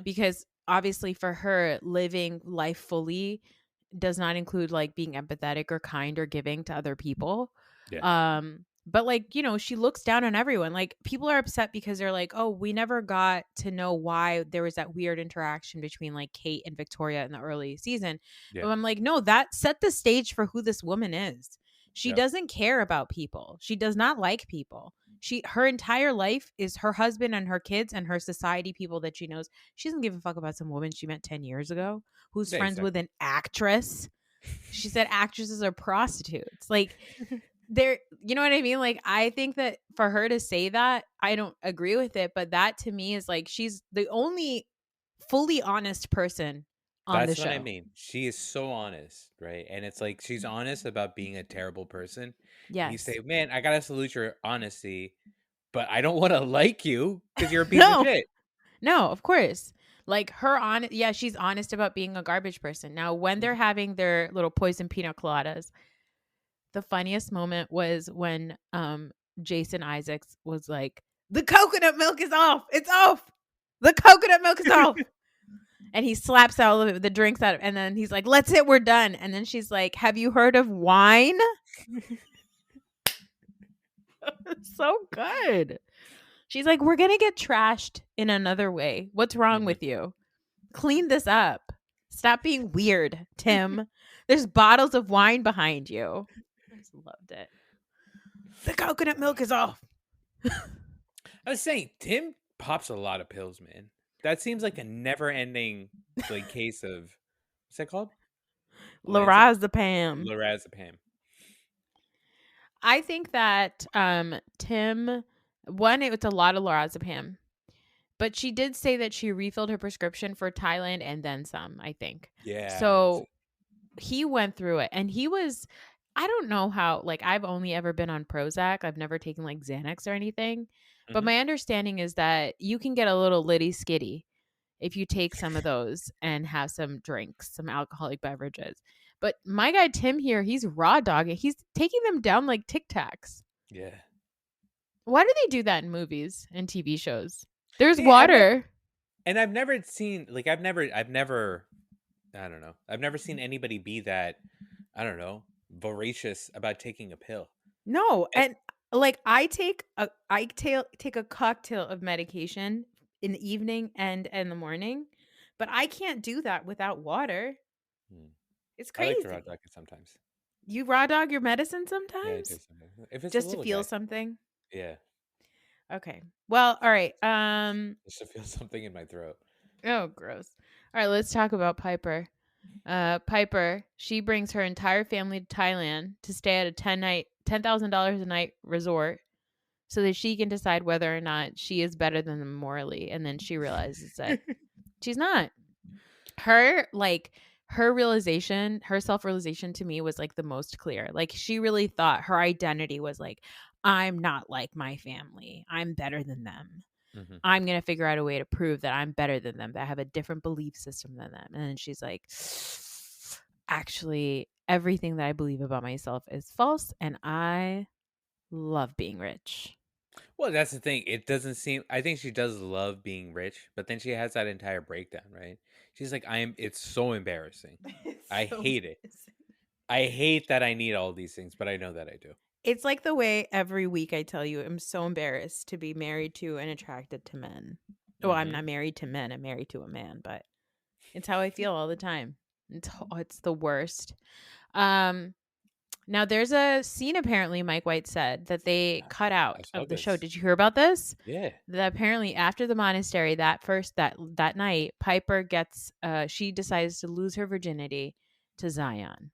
[SPEAKER 9] because obviously for her, living life fully does not include like being empathetic or kind or giving to other people. Yeah. But like, she looks down on everyone. Like people are upset because they're like, oh, we never got to know why there was that weird interaction between like Kate and Victoria in the early season. Yeah. But I'm like, no, that set the stage for who this woman is. She doesn't care about people. She does not like people. Her entire life is her husband and her kids and her society people that she knows. She doesn't give a fuck about some woman she met 10 years ago who's friends with an actress. She said actresses are prostitutes. Like you know what I mean? Like, I think that for her to say that, I don't agree with it. But that to me is like, she's the only fully honest person on the show.
[SPEAKER 10] That's what I mean. She is so honest, right? And it's like she's honest about being a terrible person. Yes. You say, man, I gotta salute your honesty, but I don't want to like you because you're a piece of shit.
[SPEAKER 9] No, of course. Like her on, yeah, she's honest about being a garbage person. Now, when they're having their little poison peanut coladas, the funniest moment was when Jason Isaacs was like, "The coconut milk is off. It's off. The coconut milk is off." And he slaps all of it, the drinks out, and then he's like, "Let's it, we're done." And then she's like, "Have you heard of wine?" So good. She's like, "We're gonna get trashed in another way. What's wrong with you? Clean this up. Stop being weird, Tim. There's bottles of wine behind you." I just loved it. The coconut milk is off.
[SPEAKER 10] I was saying, Tim pops a lot of pills, man. That seems like a never-ending like case of what's that called?
[SPEAKER 9] Lorazepam.
[SPEAKER 10] Lorazepam.
[SPEAKER 9] I think that Tim, one, it's a lot of lorazepam, but she did say that she refilled her prescription for Thailand and then some, I think.
[SPEAKER 10] Yeah.
[SPEAKER 9] So he went through it, and he was, I don't know how, like, I've only ever been on Prozac. I've never taken like Xanax or anything, but my understanding is that you can get a little litty skitty if you take some of those and have some drinks, some alcoholic beverages. But my guy Tim here, he's raw dogging. He's taking them down like Tic Tacs.
[SPEAKER 10] Yeah.
[SPEAKER 9] Why do they do that in movies and TV shows? There's water.
[SPEAKER 10] I've never seen, like, I've never, I don't know. I've never seen anybody be that, I don't know, voracious about taking a pill.
[SPEAKER 9] No, and like I take a cocktail of medication in the evening and in the morning, but I can't do that without water. It's crazy.
[SPEAKER 10] I like to raw dog it sometimes.
[SPEAKER 9] You raw dog your medicine
[SPEAKER 10] Yeah, I
[SPEAKER 9] sometimes?
[SPEAKER 10] do sometimes. If it's
[SPEAKER 9] Just
[SPEAKER 10] a
[SPEAKER 9] to
[SPEAKER 10] little
[SPEAKER 9] feel
[SPEAKER 10] guy.
[SPEAKER 9] something?
[SPEAKER 10] Yeah.
[SPEAKER 9] Okay. Well, all right.
[SPEAKER 10] Just to feel something in my throat.
[SPEAKER 9] Oh, gross. All right, let's talk about Piper. Piper, she brings her entire family to Thailand to stay at a $10,000 a night resort so that she can decide whether or not she is better than them morally. And then she realizes that she's not. Her self-realization to me was like the most clear. Like she really thought her identity was like, I'm not like my family. I'm better than them.
[SPEAKER 10] Mm-hmm.
[SPEAKER 9] I'm going to figure out a way to prove that I'm better than them, that I have a different belief system than them. And then she's like, actually, everything that I believe about myself is false, and I love being rich.
[SPEAKER 10] Well, that's the thing. It doesn't seem, I think she does love being rich, but then she has that entire breakdown, right? She's like, it's so embarrassing. I hate it. I hate that I need all these things, but I know that I do.
[SPEAKER 9] It's like the way every week I tell you I'm so embarrassed to be married to and attracted to men. Well, I'm not married to men. I'm married to a man, but it's how I feel all the time. It's the worst. Now there's a scene apparently Mike White said that they cut out of the show. Did you hear about this?
[SPEAKER 10] Yeah.
[SPEAKER 9] That apparently after the monastery that night, Piper gets she decides to lose her virginity to Zion.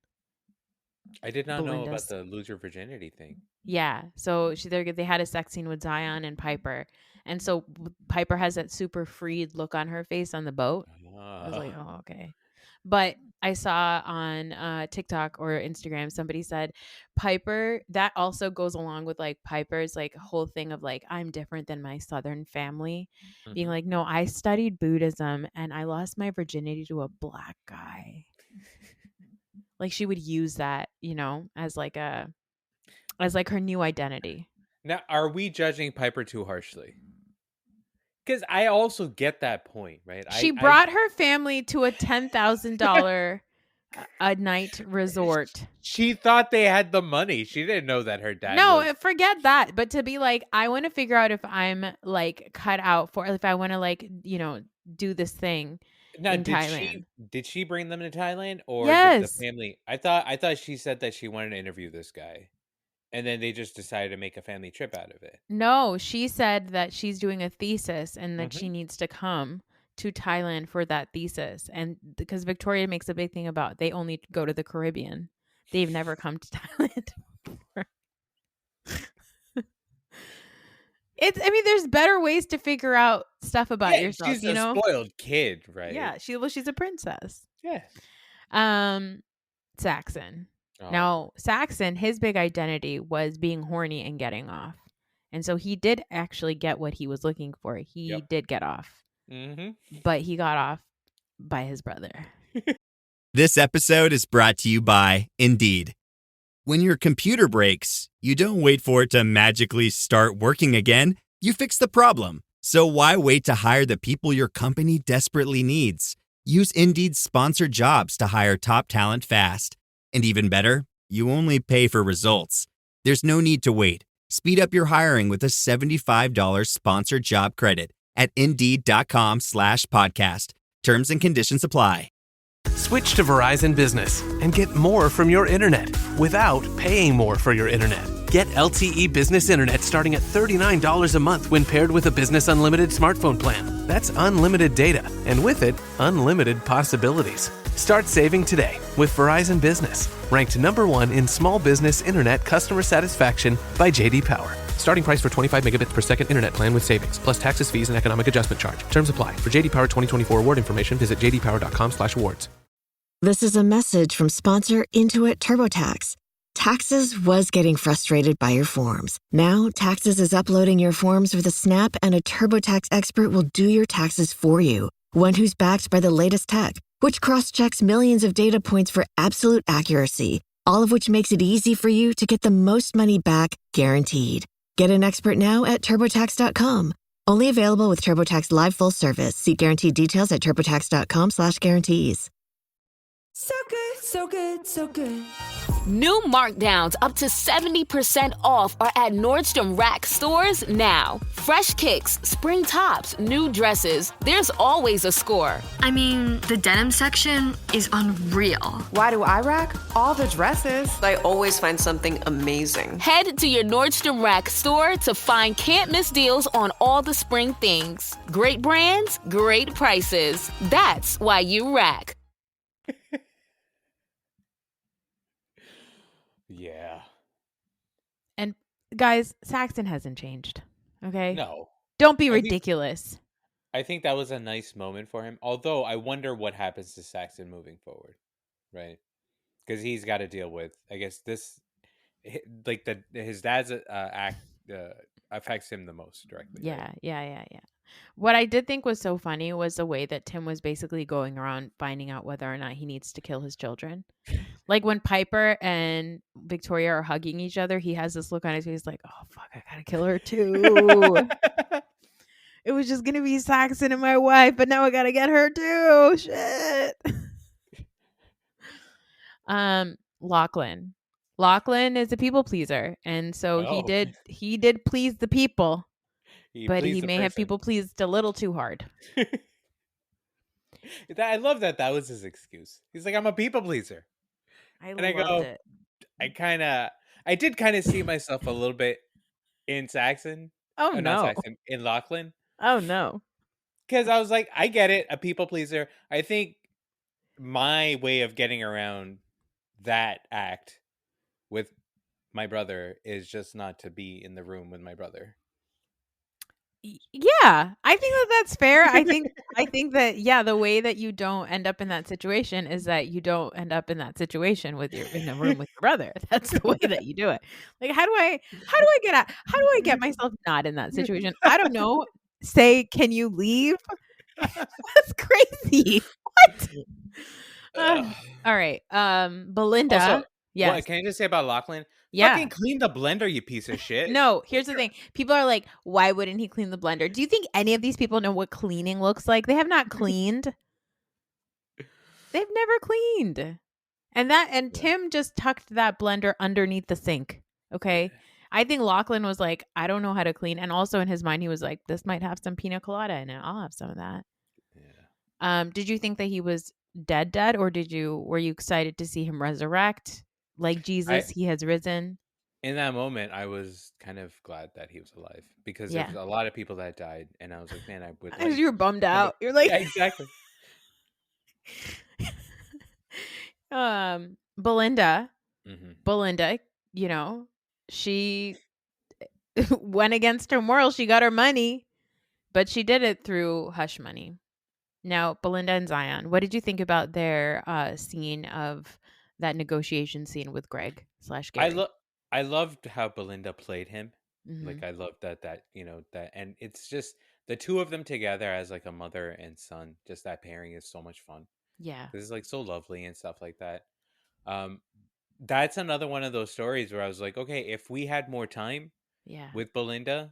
[SPEAKER 10] I did not know about the lose your virginity thing.
[SPEAKER 9] Yeah. So they had a sex scene with Zion and Piper. And so Piper has that super freed look on her face on the boat. I was like, oh, okay. But I saw on TikTok or Instagram, somebody said Piper, that also goes along with like Piper's like whole thing of like, I'm different than my Southern family. Mm-hmm. Being like, no, I studied Buddhism and I lost my virginity to a black guy. Like she would use that, as like her new identity.
[SPEAKER 10] Now, are we judging Piper too harshly? Because I also get that point, right?
[SPEAKER 9] She brought her family to a $10,000 a night resort.
[SPEAKER 10] She thought they had the money. She didn't know that her dad.
[SPEAKER 9] No, forget that. But to be like, I want to figure out if I'm like cut out for, if I want to like, do this thing.
[SPEAKER 10] Now,
[SPEAKER 9] in Thailand.
[SPEAKER 10] Did she bring them to Thailand, or
[SPEAKER 9] yes.
[SPEAKER 10] did the family? I thought she said that she wanted to interview this guy, and then they just decided to make a family trip out of it.
[SPEAKER 9] No, she said that she's doing a thesis and that she needs to come to Thailand for that thesis, and because Victoria makes a big thing about they only go to the Caribbean, they've never come to Thailand before. There's better ways to figure out stuff about yourself.
[SPEAKER 10] She's a spoiled kid, right?
[SPEAKER 9] Yeah, she's a princess.
[SPEAKER 10] Yeah.
[SPEAKER 9] Saxon. Oh. Now, Saxon, his big identity was being horny and getting off, and so he did actually get what he was looking for. He did get off. but he got off by his brother.
[SPEAKER 11] This episode is brought to you by Indeed. When your computer breaks, you don't wait for it to magically start working again. You fix the problem. So why wait to hire the people your company desperately needs? Use Indeed's sponsored jobs to hire top talent fast. And even better, you only pay for results. There's no need to wait. Speed up your hiring with a $75 sponsored job credit at Indeed.com/podcast. Terms and conditions apply.
[SPEAKER 12] Switch to Verizon Business and get more from your internet without paying more for your internet. Get LTE Business Internet starting at $39 a month when paired with a Business Unlimited smartphone plan. That's unlimited data, and with it, unlimited possibilities. Start saving today with Verizon Business, ranked #1 in small business internet customer satisfaction by J.D. Power. Starting price for 25 megabits per second internet plan with savings, plus taxes, fees, and economic adjustment charge. Terms apply. For J.D. Power 2024 award information, visit jdpower.com/awards.
[SPEAKER 13] This is a message from sponsor Intuit TurboTax. Taxes was getting frustrated by your forms. Now, Taxes is uploading your forms with a snap, and a TurboTax expert will do your taxes for you. One who's backed by the latest tech, which cross-checks millions of data points for absolute accuracy, all of which makes it easy for you to get the most money back, guaranteed. Get an expert now at TurboTax.com. Only available with TurboTax Live Full Service. See guaranteed details at TurboTax.com/guarantees.
[SPEAKER 14] So good, so good, so good.
[SPEAKER 15] New markdowns up to 70% off are at Nordstrom Rack stores now. Fresh kicks, spring tops, new dresses. There's always a score.
[SPEAKER 16] I mean, the denim section is unreal.
[SPEAKER 17] Why do I rack? All the dresses.
[SPEAKER 18] I always find something amazing.
[SPEAKER 15] Head to your Nordstrom Rack store to find can't-miss deals on all the spring things. Great brands, great prices. That's why you rack.
[SPEAKER 10] Yeah.
[SPEAKER 9] And guys, Saxon hasn't changed. Okay?
[SPEAKER 10] No.
[SPEAKER 9] Don't be ridiculous.
[SPEAKER 10] I think that was a nice moment for him. Although I wonder what happens to Saxon moving forward, right? Because he's got to deal with, I guess, this, like his dad's act affects him the most directly.
[SPEAKER 9] Yeah,
[SPEAKER 10] right?
[SPEAKER 9] yeah. What I did think was so funny was the way that Tim was basically going around finding out whether or not he needs to kill his children. Like when Piper and Victoria are hugging each other, he has this look on his face like, oh, fuck, I gotta kill her too. It was just gonna be Saxon and my wife, but now I gotta get her too. Shit. Lachlan is a people pleaser, and so he did please the people. But he may have people pleased a little too hard.
[SPEAKER 10] I love that was his excuse. He's like, I'm a people pleaser.
[SPEAKER 9] I
[SPEAKER 10] did kind of see myself a little bit in Saxon.
[SPEAKER 9] Oh, no.
[SPEAKER 10] Not Saxon, in Lachlan.
[SPEAKER 9] Oh, no.
[SPEAKER 10] Because I was like, I get it, a people pleaser. I think my way of getting around that act with my brother is just not to be in the room with my brother.
[SPEAKER 9] Yeah, I think that's fair. I think that the way that you don't end up in that situation is that you don't end up in that situation in the room with your brother. That's the way that you do it. Like, how do I get myself not in that situation? I don't know. Say, can you leave? That's crazy. What? All right. Belinda.
[SPEAKER 10] Also,
[SPEAKER 9] yes.
[SPEAKER 10] What can I just say about Lachlan?
[SPEAKER 9] Yeah.
[SPEAKER 10] Fucking clean the blender, you piece of shit.
[SPEAKER 9] No, here's the thing. People are like, why wouldn't he clean the blender? Do you think any of these people know what cleaning looks like? They have not cleaned. They've never cleaned. And Tim just tucked that blender underneath the sink. Okay. I think Lachlan was like, I don't know how to clean. And also in his mind, he was like, this might have some pina colada in it. I'll have some of that. Yeah. Did you think that he was dead, or were you excited to see him resurrect? Like Jesus, he has risen.
[SPEAKER 10] In that moment, I was kind of glad that he was alive because there's a lot of people that died, and I was like, man, I would. Like,
[SPEAKER 9] you were bummed out. You're like,
[SPEAKER 10] yeah, exactly.
[SPEAKER 9] Belinda,
[SPEAKER 10] mm-hmm.
[SPEAKER 9] you know, she went against her morals. She got her money, but she did it through hush money. Now, Belinda and Zion, what did you think about their scene of that negotiation scene with Greg / Gary?
[SPEAKER 10] I loved how Belinda played him.
[SPEAKER 9] Mm-hmm.
[SPEAKER 10] Like, I loved that, and it's just the two of them together as like a mother and son, just that pairing is so much fun.
[SPEAKER 9] Yeah.
[SPEAKER 10] This is like so lovely and stuff like that. Um, that's another one of those stories where I was like, okay, if we had more time
[SPEAKER 9] Yeah.
[SPEAKER 10] with Belinda,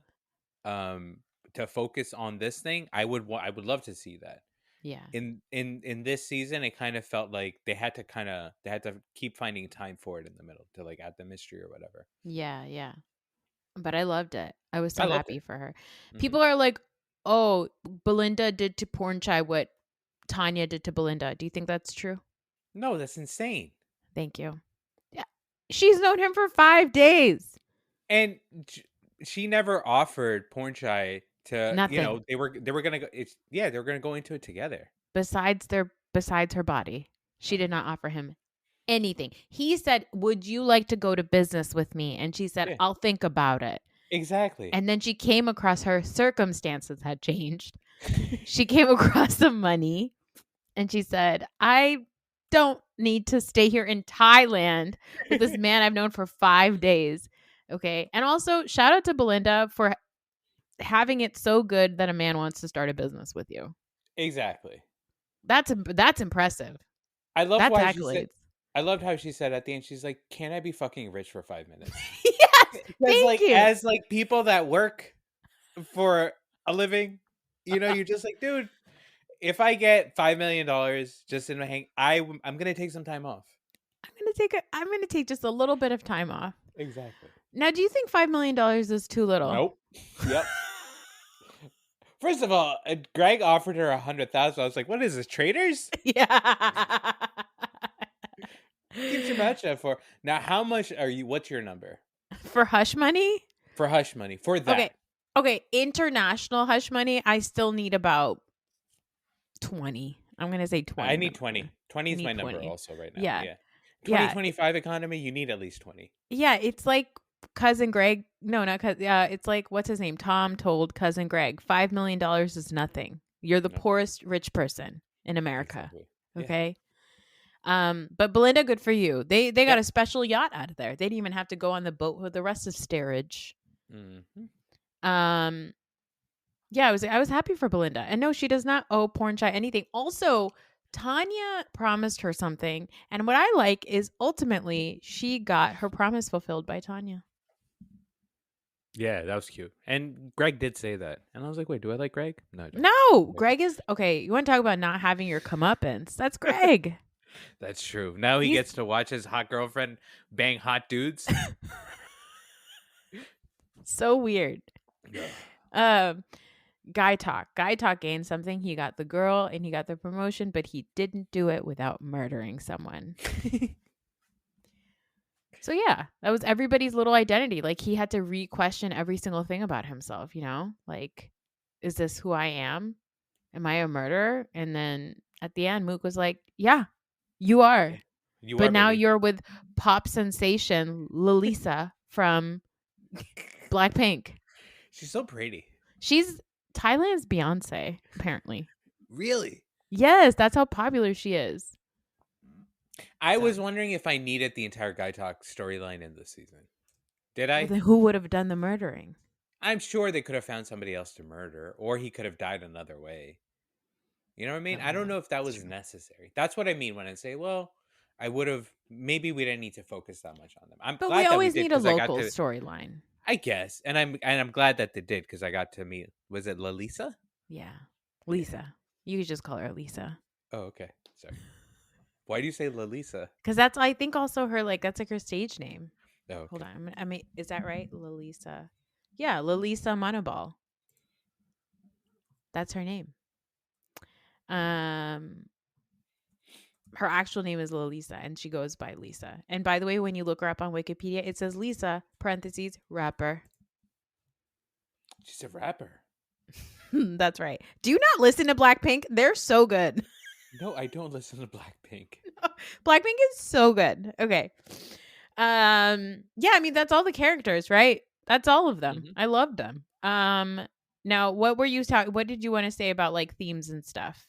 [SPEAKER 10] to focus on this thing, I would love to see that.
[SPEAKER 9] Yeah.
[SPEAKER 10] In this season, it kind of felt like they had to keep finding time for it in the middle to like add the mystery or whatever.
[SPEAKER 9] Yeah, yeah. But I loved it. I was so
[SPEAKER 10] I loved
[SPEAKER 9] happy
[SPEAKER 10] it.
[SPEAKER 9] for her.
[SPEAKER 10] Mhm.
[SPEAKER 9] People are like, "Oh, Belinda did to Porn Chai what Tanya did to Belinda." Do you think that's true?
[SPEAKER 10] No, that's insane.
[SPEAKER 9] Thank you. Yeah. She's known him for 5 days.
[SPEAKER 10] And she never offered Porn Chai to,
[SPEAKER 9] Nothing.
[SPEAKER 10] they were gonna go. They were gonna go into it together.
[SPEAKER 9] Besides her body. She did not offer him anything. He said, "Would you like to go to business with me?" And she said,
[SPEAKER 10] Yeah.
[SPEAKER 9] "I'll think about it."
[SPEAKER 10] Exactly.
[SPEAKER 9] And then she came across, her circumstances had changed. She came across some money and she said, "I don't need to stay here in Thailand with this man I've known for 5 days." Okay. And also, shout out to Belinda for having it so good that a man wants to start a business with you.
[SPEAKER 10] Exactly.
[SPEAKER 9] That's impressive.
[SPEAKER 10] I love
[SPEAKER 9] That's
[SPEAKER 10] why
[SPEAKER 9] accolades.
[SPEAKER 10] she said. I loved how she said at the end, she's like, "Can I be fucking rich for 5 minutes?"
[SPEAKER 9] Yes.
[SPEAKER 10] Because
[SPEAKER 9] Thank you.
[SPEAKER 10] as like people that work for a living, you're just like, dude, if I get $5 million just in my hand, I'm gonna take some time off.
[SPEAKER 9] I'm gonna take just a little bit of time off.
[SPEAKER 10] Exactly.
[SPEAKER 9] Now, do you think $5 million is too little?
[SPEAKER 10] Nope. Yep. First of all, Greg offered her 100,000. I was like, "What is this, traders?"
[SPEAKER 9] Yeah.
[SPEAKER 10] Keep your mouth shut for. Now, how much are you? What's your number
[SPEAKER 9] For hush money?
[SPEAKER 10] for hush money for that?
[SPEAKER 9] Okay. International hush money, I still need about 20. I'm gonna say 20.
[SPEAKER 10] I need 20. 20 is my number
[SPEAKER 9] 20.
[SPEAKER 10] also right now.
[SPEAKER 9] Yeah.
[SPEAKER 10] Yeah.
[SPEAKER 9] Yeah.
[SPEAKER 10] 2025 economy, you need at least 20.
[SPEAKER 9] Yeah, it's like cousin Greg. No, not cousin. It's like, what's his name? Tom told cousin Greg, $5 million is nothing. You're the poorest rich person in America.
[SPEAKER 10] Exactly. Yeah.
[SPEAKER 9] Okay. But Belinda, good for you. They got a special yacht out of there. They didn't even have to go on the boat with the rest of steerage.
[SPEAKER 10] Mm-hmm.
[SPEAKER 9] Yeah, I was happy for Belinda. And no, she does not owe Porn Chai anything. Also, Tanya promised her something, and what I like is ultimately she got her promise fulfilled by Tanya.
[SPEAKER 10] Yeah, that was cute. And Greg did say that. And I was like, wait, do I like Greg? No, I don't.
[SPEAKER 9] No, Greg is okay. You want to talk about not having your comeuppance? That's Greg.
[SPEAKER 10] That's true. Now he gets to watch his hot girlfriend bang hot dudes.
[SPEAKER 9] So weird. Guy talk gained something. He got the girl and he got the promotion, but he didn't do it without murdering someone. So yeah, that was everybody's little identity. Like, he had to re-question every single thing about himself, like, is this who I am? Am I a murderer? And then at the end, Mook was like, yeah, you are. But now
[SPEAKER 10] baby.
[SPEAKER 9] you're with pop sensation Lalisa from Blackpink.
[SPEAKER 10] She's so pretty.
[SPEAKER 9] She's Thailand's Beyonce, apparently.
[SPEAKER 10] Really?
[SPEAKER 9] Yes, that's how popular she is.
[SPEAKER 10] I was wondering if I needed the entire Guy Talk storyline in this season. Did I?
[SPEAKER 9] Well, then who would have done the murdering?
[SPEAKER 10] I'm sure they could have found somebody else to murder, or he could have died another way. You know what I mean? I don't know if that was necessary. That's what I mean when I say, well, I would have. Maybe we didn't need to focus that much on them. I'm
[SPEAKER 9] But
[SPEAKER 10] glad
[SPEAKER 9] we
[SPEAKER 10] that
[SPEAKER 9] always
[SPEAKER 10] did,
[SPEAKER 9] need a
[SPEAKER 10] 'cause I got
[SPEAKER 9] local
[SPEAKER 10] to-
[SPEAKER 9] storyline.
[SPEAKER 10] I guess, and I'm glad that they did because I got to meet. Was it Lalisa?
[SPEAKER 9] Yeah, Lisa. You could just call her Lisa.
[SPEAKER 10] Oh, okay. Sorry. Why do you say Lalisa?
[SPEAKER 9] Because that's, I think, also her, like, that's like her stage name.
[SPEAKER 10] Oh, okay.
[SPEAKER 9] Hold on. I mean, is that right? Lalisa. Yeah, Lalisa Manobal. That's her name. Her actual name is Lalisa, and she goes by Lisa. And by the way, when you look her up on Wikipedia, it says Lisa, parentheses, rapper.
[SPEAKER 10] She's a rapper.
[SPEAKER 9] That's right. Do you not listen to Blackpink? They're so good.
[SPEAKER 10] No, I don't listen to Blackpink.
[SPEAKER 9] Blackpink is so good. Okay. Yeah, I mean, that's all the characters, right? That's all of them.
[SPEAKER 10] Mm-hmm.
[SPEAKER 9] I loved them. Now, what were you talking? What did you want to say about, like, themes and stuff?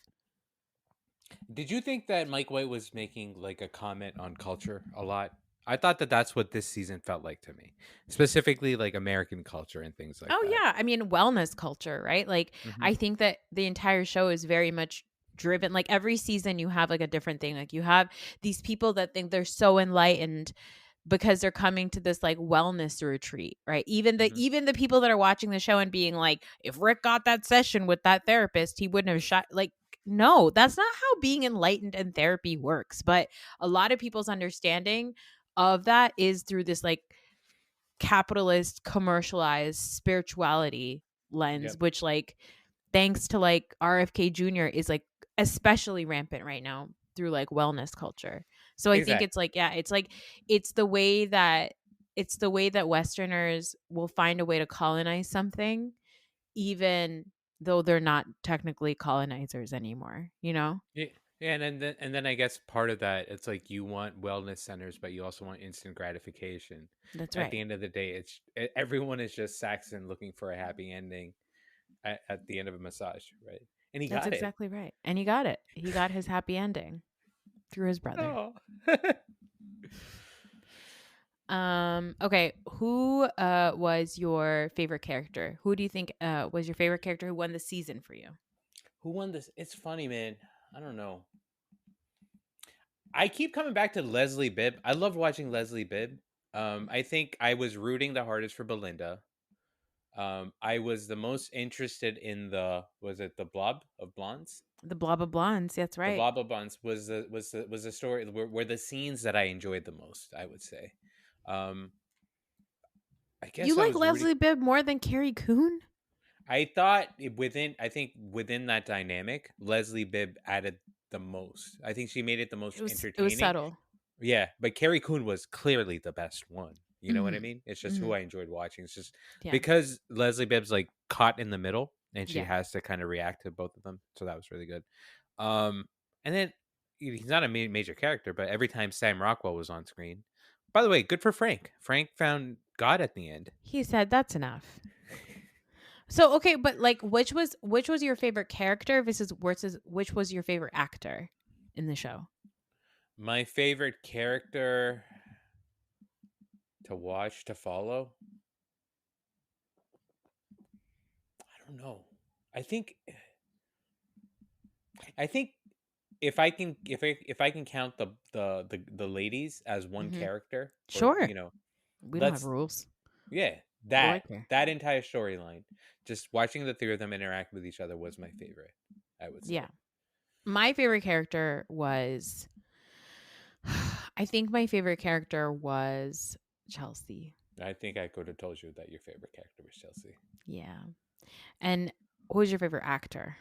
[SPEAKER 10] Did you think that Mike White was making like a comment on culture a lot I thought that that's what this season felt like to me, specifically like American culture and things like
[SPEAKER 9] Oh
[SPEAKER 10] that.
[SPEAKER 9] yeah, I mean wellness culture, right? Like I think that the entire show is very much driven, like every season you have like a different thing. Like you have these people that think they're so enlightened because they're coming to this like wellness retreat, right? Even the people that are watching the show and being like, if Rick got that session with that therapist, he wouldn't have shot. Like, no, that's not how being enlightened and therapy works. But a lot of people's understanding of that is through this like capitalist, commercialized spirituality lens, which like thanks to like RFK Jr. is like especially rampant right now through like wellness culture. So I think it's like, yeah, it's the way that Westerners will find a way to colonize something, even though they're not technically colonizers anymore, you know?
[SPEAKER 10] Yeah, yeah, and then I guess part of that, it's like you want wellness centers, but you also want instant gratification.
[SPEAKER 9] That's
[SPEAKER 10] At the
[SPEAKER 9] right.
[SPEAKER 10] end of the day, everyone is just Saxon looking for a happy ending at the end of a massage, right? And he
[SPEAKER 9] That's
[SPEAKER 10] got it.
[SPEAKER 9] exactly right. And he got it. He got his happy ending through his brother. Okay, who was your favorite character? Who do you think was your favorite character who won the season for you?
[SPEAKER 10] Who won this? It's funny, man. I don't know. I keep coming back to Leslie Bibb. I love watching Leslie Bibb. I think I was rooting the hardest for Belinda. I was the most interested in the Blob of Blondes?
[SPEAKER 9] The Blob of Blondes, that's
[SPEAKER 10] The
[SPEAKER 9] right.
[SPEAKER 10] Blob of Blondes was the story were the scenes that I enjoyed the most, I would say. I guess
[SPEAKER 9] You
[SPEAKER 10] I
[SPEAKER 9] like
[SPEAKER 10] was
[SPEAKER 9] Leslie Bibb more than Carrie Coon?
[SPEAKER 10] I thought within that dynamic, Leslie Bibb added the most. I think she made it the most entertaining.
[SPEAKER 9] It was subtle.
[SPEAKER 10] Yeah, but Carrie Coon was clearly the best one. You know what I
[SPEAKER 9] Mhm.
[SPEAKER 10] mean? It's just who
[SPEAKER 9] Mhm.
[SPEAKER 10] I enjoyed watching. It's just
[SPEAKER 9] Yeah.
[SPEAKER 10] because Leslie Bibb's like caught in the middle and she
[SPEAKER 9] Yeah.
[SPEAKER 10] has to kind of react to both of them. So that was really good. And then he's not a major character, but every time Sam Rockwell was on screen. By the way, good for Frank. Frank found God at the end.
[SPEAKER 9] He said that's enough. So okay, but like which was your favorite character versus which was your favorite actor in the show?
[SPEAKER 10] My favorite character to watch, to follow? I don't know. I think if I can count the ladies as one character,
[SPEAKER 9] Sure.
[SPEAKER 10] you know,
[SPEAKER 9] We don't have rules.
[SPEAKER 10] Yeah, that entire storyline, just watching the three of them interact with each other was my favorite, I would say.
[SPEAKER 9] Yeah. My favorite character was I think my favorite character was Chelsea.
[SPEAKER 10] I think I could have told you that your favorite character was Chelsea.
[SPEAKER 9] Yeah. And who was your favorite actor?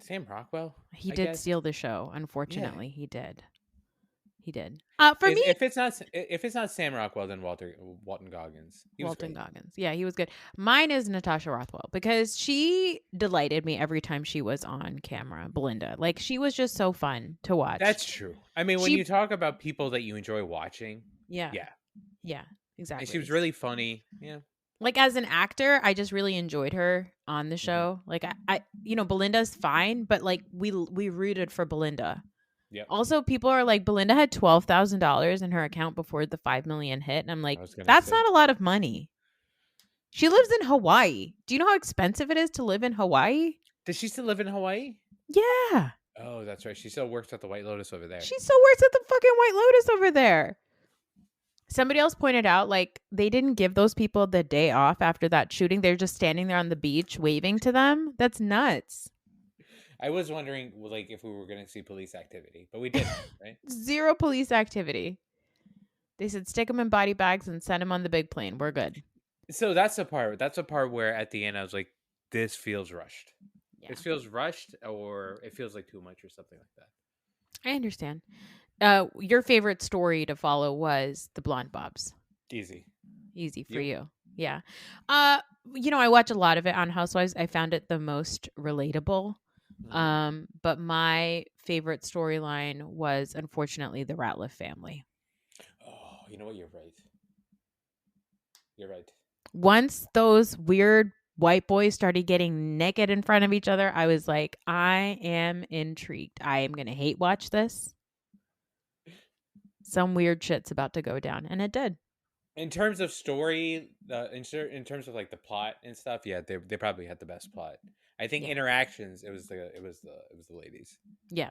[SPEAKER 10] Sam Rockwell.
[SPEAKER 9] He
[SPEAKER 10] I
[SPEAKER 9] did
[SPEAKER 10] guess.
[SPEAKER 9] steal the show. Unfortunately, he did. He did.
[SPEAKER 10] For me, if it's not Sam Rockwell, then Walton Goggins.
[SPEAKER 9] Walton Goggins. Yeah, he was good. Mine is Natasha Rothwell because she delighted me every time she was on camera. Belinda, like she was just so fun to watch.
[SPEAKER 10] That's true. I mean, when you talk about people that you enjoy watching,
[SPEAKER 9] yeah,
[SPEAKER 10] And
[SPEAKER 9] exactly.
[SPEAKER 10] she was really funny. Yeah.
[SPEAKER 9] Like as an actor, I just really enjoyed her on the show. Like I Belinda's fine, but like we rooted for Belinda.
[SPEAKER 10] Yeah.
[SPEAKER 9] Also, people are like, Belinda had $12,000 in her account before the 5 million hit, and I'm like, that's not a lot of money. She lives in Hawaii. Do you know how expensive it is to live in Hawaii?
[SPEAKER 10] Does she still live in Hawaii?
[SPEAKER 9] Yeah.
[SPEAKER 10] Oh, that's right. She still works at the White Lotus over there.
[SPEAKER 9] She still works at the fucking White Lotus over there. Somebody else pointed out, like, they didn't give those people the day off after that shooting. They're just standing there on the beach waving to them. That's nuts.
[SPEAKER 10] I was wondering, like, if we were going to see police activity, but we didn't, right?
[SPEAKER 9] Zero police activity. They said stick them in body bags and send them on the big plane. We're good.
[SPEAKER 10] So that's the part. That's the part where at the end I was like, this feels rushed. Yeah. This feels rushed, or it feels like too much, or something like that.
[SPEAKER 9] I understand. Your favorite story to follow was the Blonde Bobs.
[SPEAKER 10] Easy
[SPEAKER 9] for you. Yeah. I watch a lot of it on Housewives. I found it the most relatable. But my favorite storyline was unfortunately the Ratliff family.
[SPEAKER 10] Oh, you know what? You're right. You're right.
[SPEAKER 9] Once those weird white boys started getting naked in front of each other, I was like, I am intrigued. I am going to hate watch this. some weird shit's about to go down, and it did.
[SPEAKER 10] In terms of story, in terms of like the plot and stuff, yeah, they probably had the best plot. I think interactions, it was the ladies.
[SPEAKER 9] Yeah.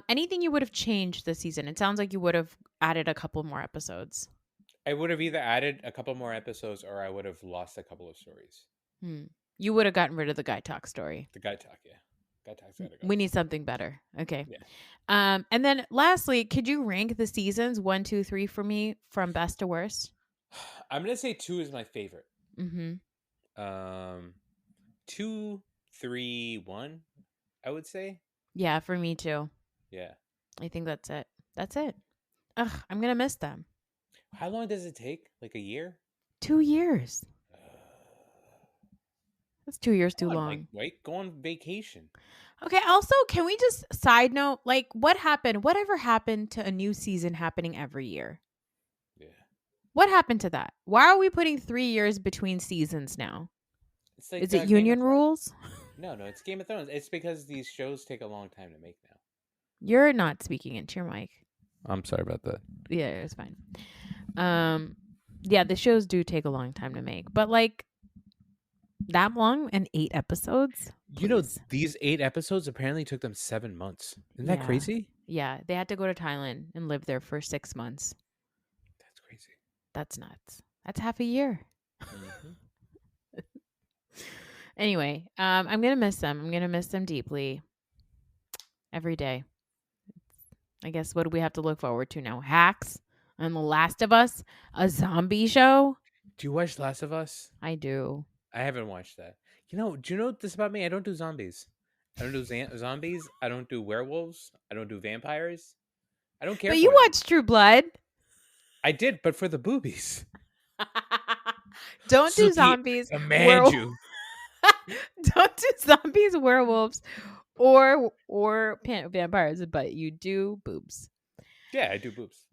[SPEAKER 9] Anything you would have changed this season? It sounds like you would have added a couple more episodes.
[SPEAKER 10] I would have either added a couple more episodes or I would have lost a couple of stories.
[SPEAKER 9] You would have gotten rid of the guy talk story.
[SPEAKER 10] The guy talk, yeah. Guy talk's gotta go.
[SPEAKER 9] We need something better. Okay.
[SPEAKER 10] Yeah.
[SPEAKER 9] And then lastly, could you rank the seasons 1, 2, 3 for me from best to worst?
[SPEAKER 10] I'm gonna say 2 is my favorite. 2, 3, 1, I would say.
[SPEAKER 9] Yeah, for me too.
[SPEAKER 10] Yeah.
[SPEAKER 9] I think that's it. That's it. Ugh, I'm gonna miss them.
[SPEAKER 10] How long does it take? Like a year?
[SPEAKER 9] 2 years. That's 2 years too long.
[SPEAKER 10] Like, wait, go on vacation.
[SPEAKER 9] Okay, also, can we just side note, like, what happened? Whatever happened to a new season happening every year?
[SPEAKER 10] Yeah.
[SPEAKER 9] What happened to that? Why are we putting 3 years between seasons now?
[SPEAKER 10] It's like,
[SPEAKER 9] is it union rules?
[SPEAKER 10] No, it's Game of Thrones. It's because these shows take a long time to make now.
[SPEAKER 9] You're not speaking into your mic.
[SPEAKER 10] I'm sorry about that.
[SPEAKER 9] Yeah, it's fine. Yeah, the shows do take a long time to make, but like that long and 8 episodes. Please.
[SPEAKER 10] You know, these 8 episodes apparently took them 7 months. Isn't that crazy?
[SPEAKER 9] Yeah, they had to go to Thailand and live there for 6 months.
[SPEAKER 10] That's crazy.
[SPEAKER 9] That's nuts. That's half a year. Anyway, I'm gonna miss them. I'm gonna miss them deeply. Every day. I guess what do we have to look forward to now? Hacks and The Last of Us, a zombie show.
[SPEAKER 10] Do you watch Last of Us?
[SPEAKER 9] I do.
[SPEAKER 10] I haven't watched that. Do you know this about me? I don't do zombies. I don't do zombies. I don't do werewolves. I don't do vampires. I don't care.
[SPEAKER 9] But you watched True Blood.
[SPEAKER 10] I did, but for the boobies.
[SPEAKER 9] Don't do zombies.
[SPEAKER 10] Don't
[SPEAKER 9] do zombies, werewolves, or vampires, but you do boobs.
[SPEAKER 10] Yeah, I do boobs.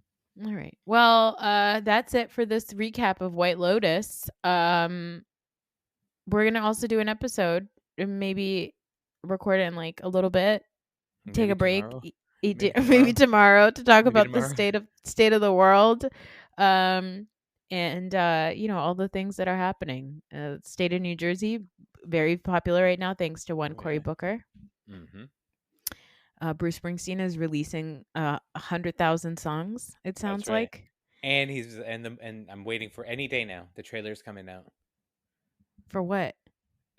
[SPEAKER 9] All right. Well, that's it for this recap of White Lotus. We're gonna also do an episode, maybe record it in like a little bit, take a break, maybe tomorrow to talk about the state of the world, and all the things that are happening. State of New Jersey, very popular right now, thanks to one Cory Booker. Bruce Springsteen is releasing 100,000 songs. It sounds like,
[SPEAKER 10] and and I'm waiting for any day now. The trailer's coming out.
[SPEAKER 9] For what?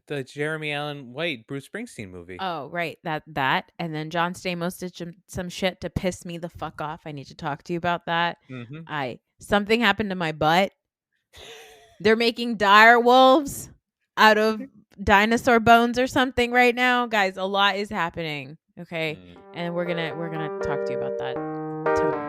[SPEAKER 10] The Jeremy Allen White Bruce Springsteen movie.
[SPEAKER 9] Oh, right. That. And then John Stamos did some shit to piss me the fuck off. I need to talk to you about that. Something happened to my butt. They're making dire wolves out of dinosaur bones or something right now. Guys, a lot is happening. Okay. And we're gonna talk to you about that tomorrow.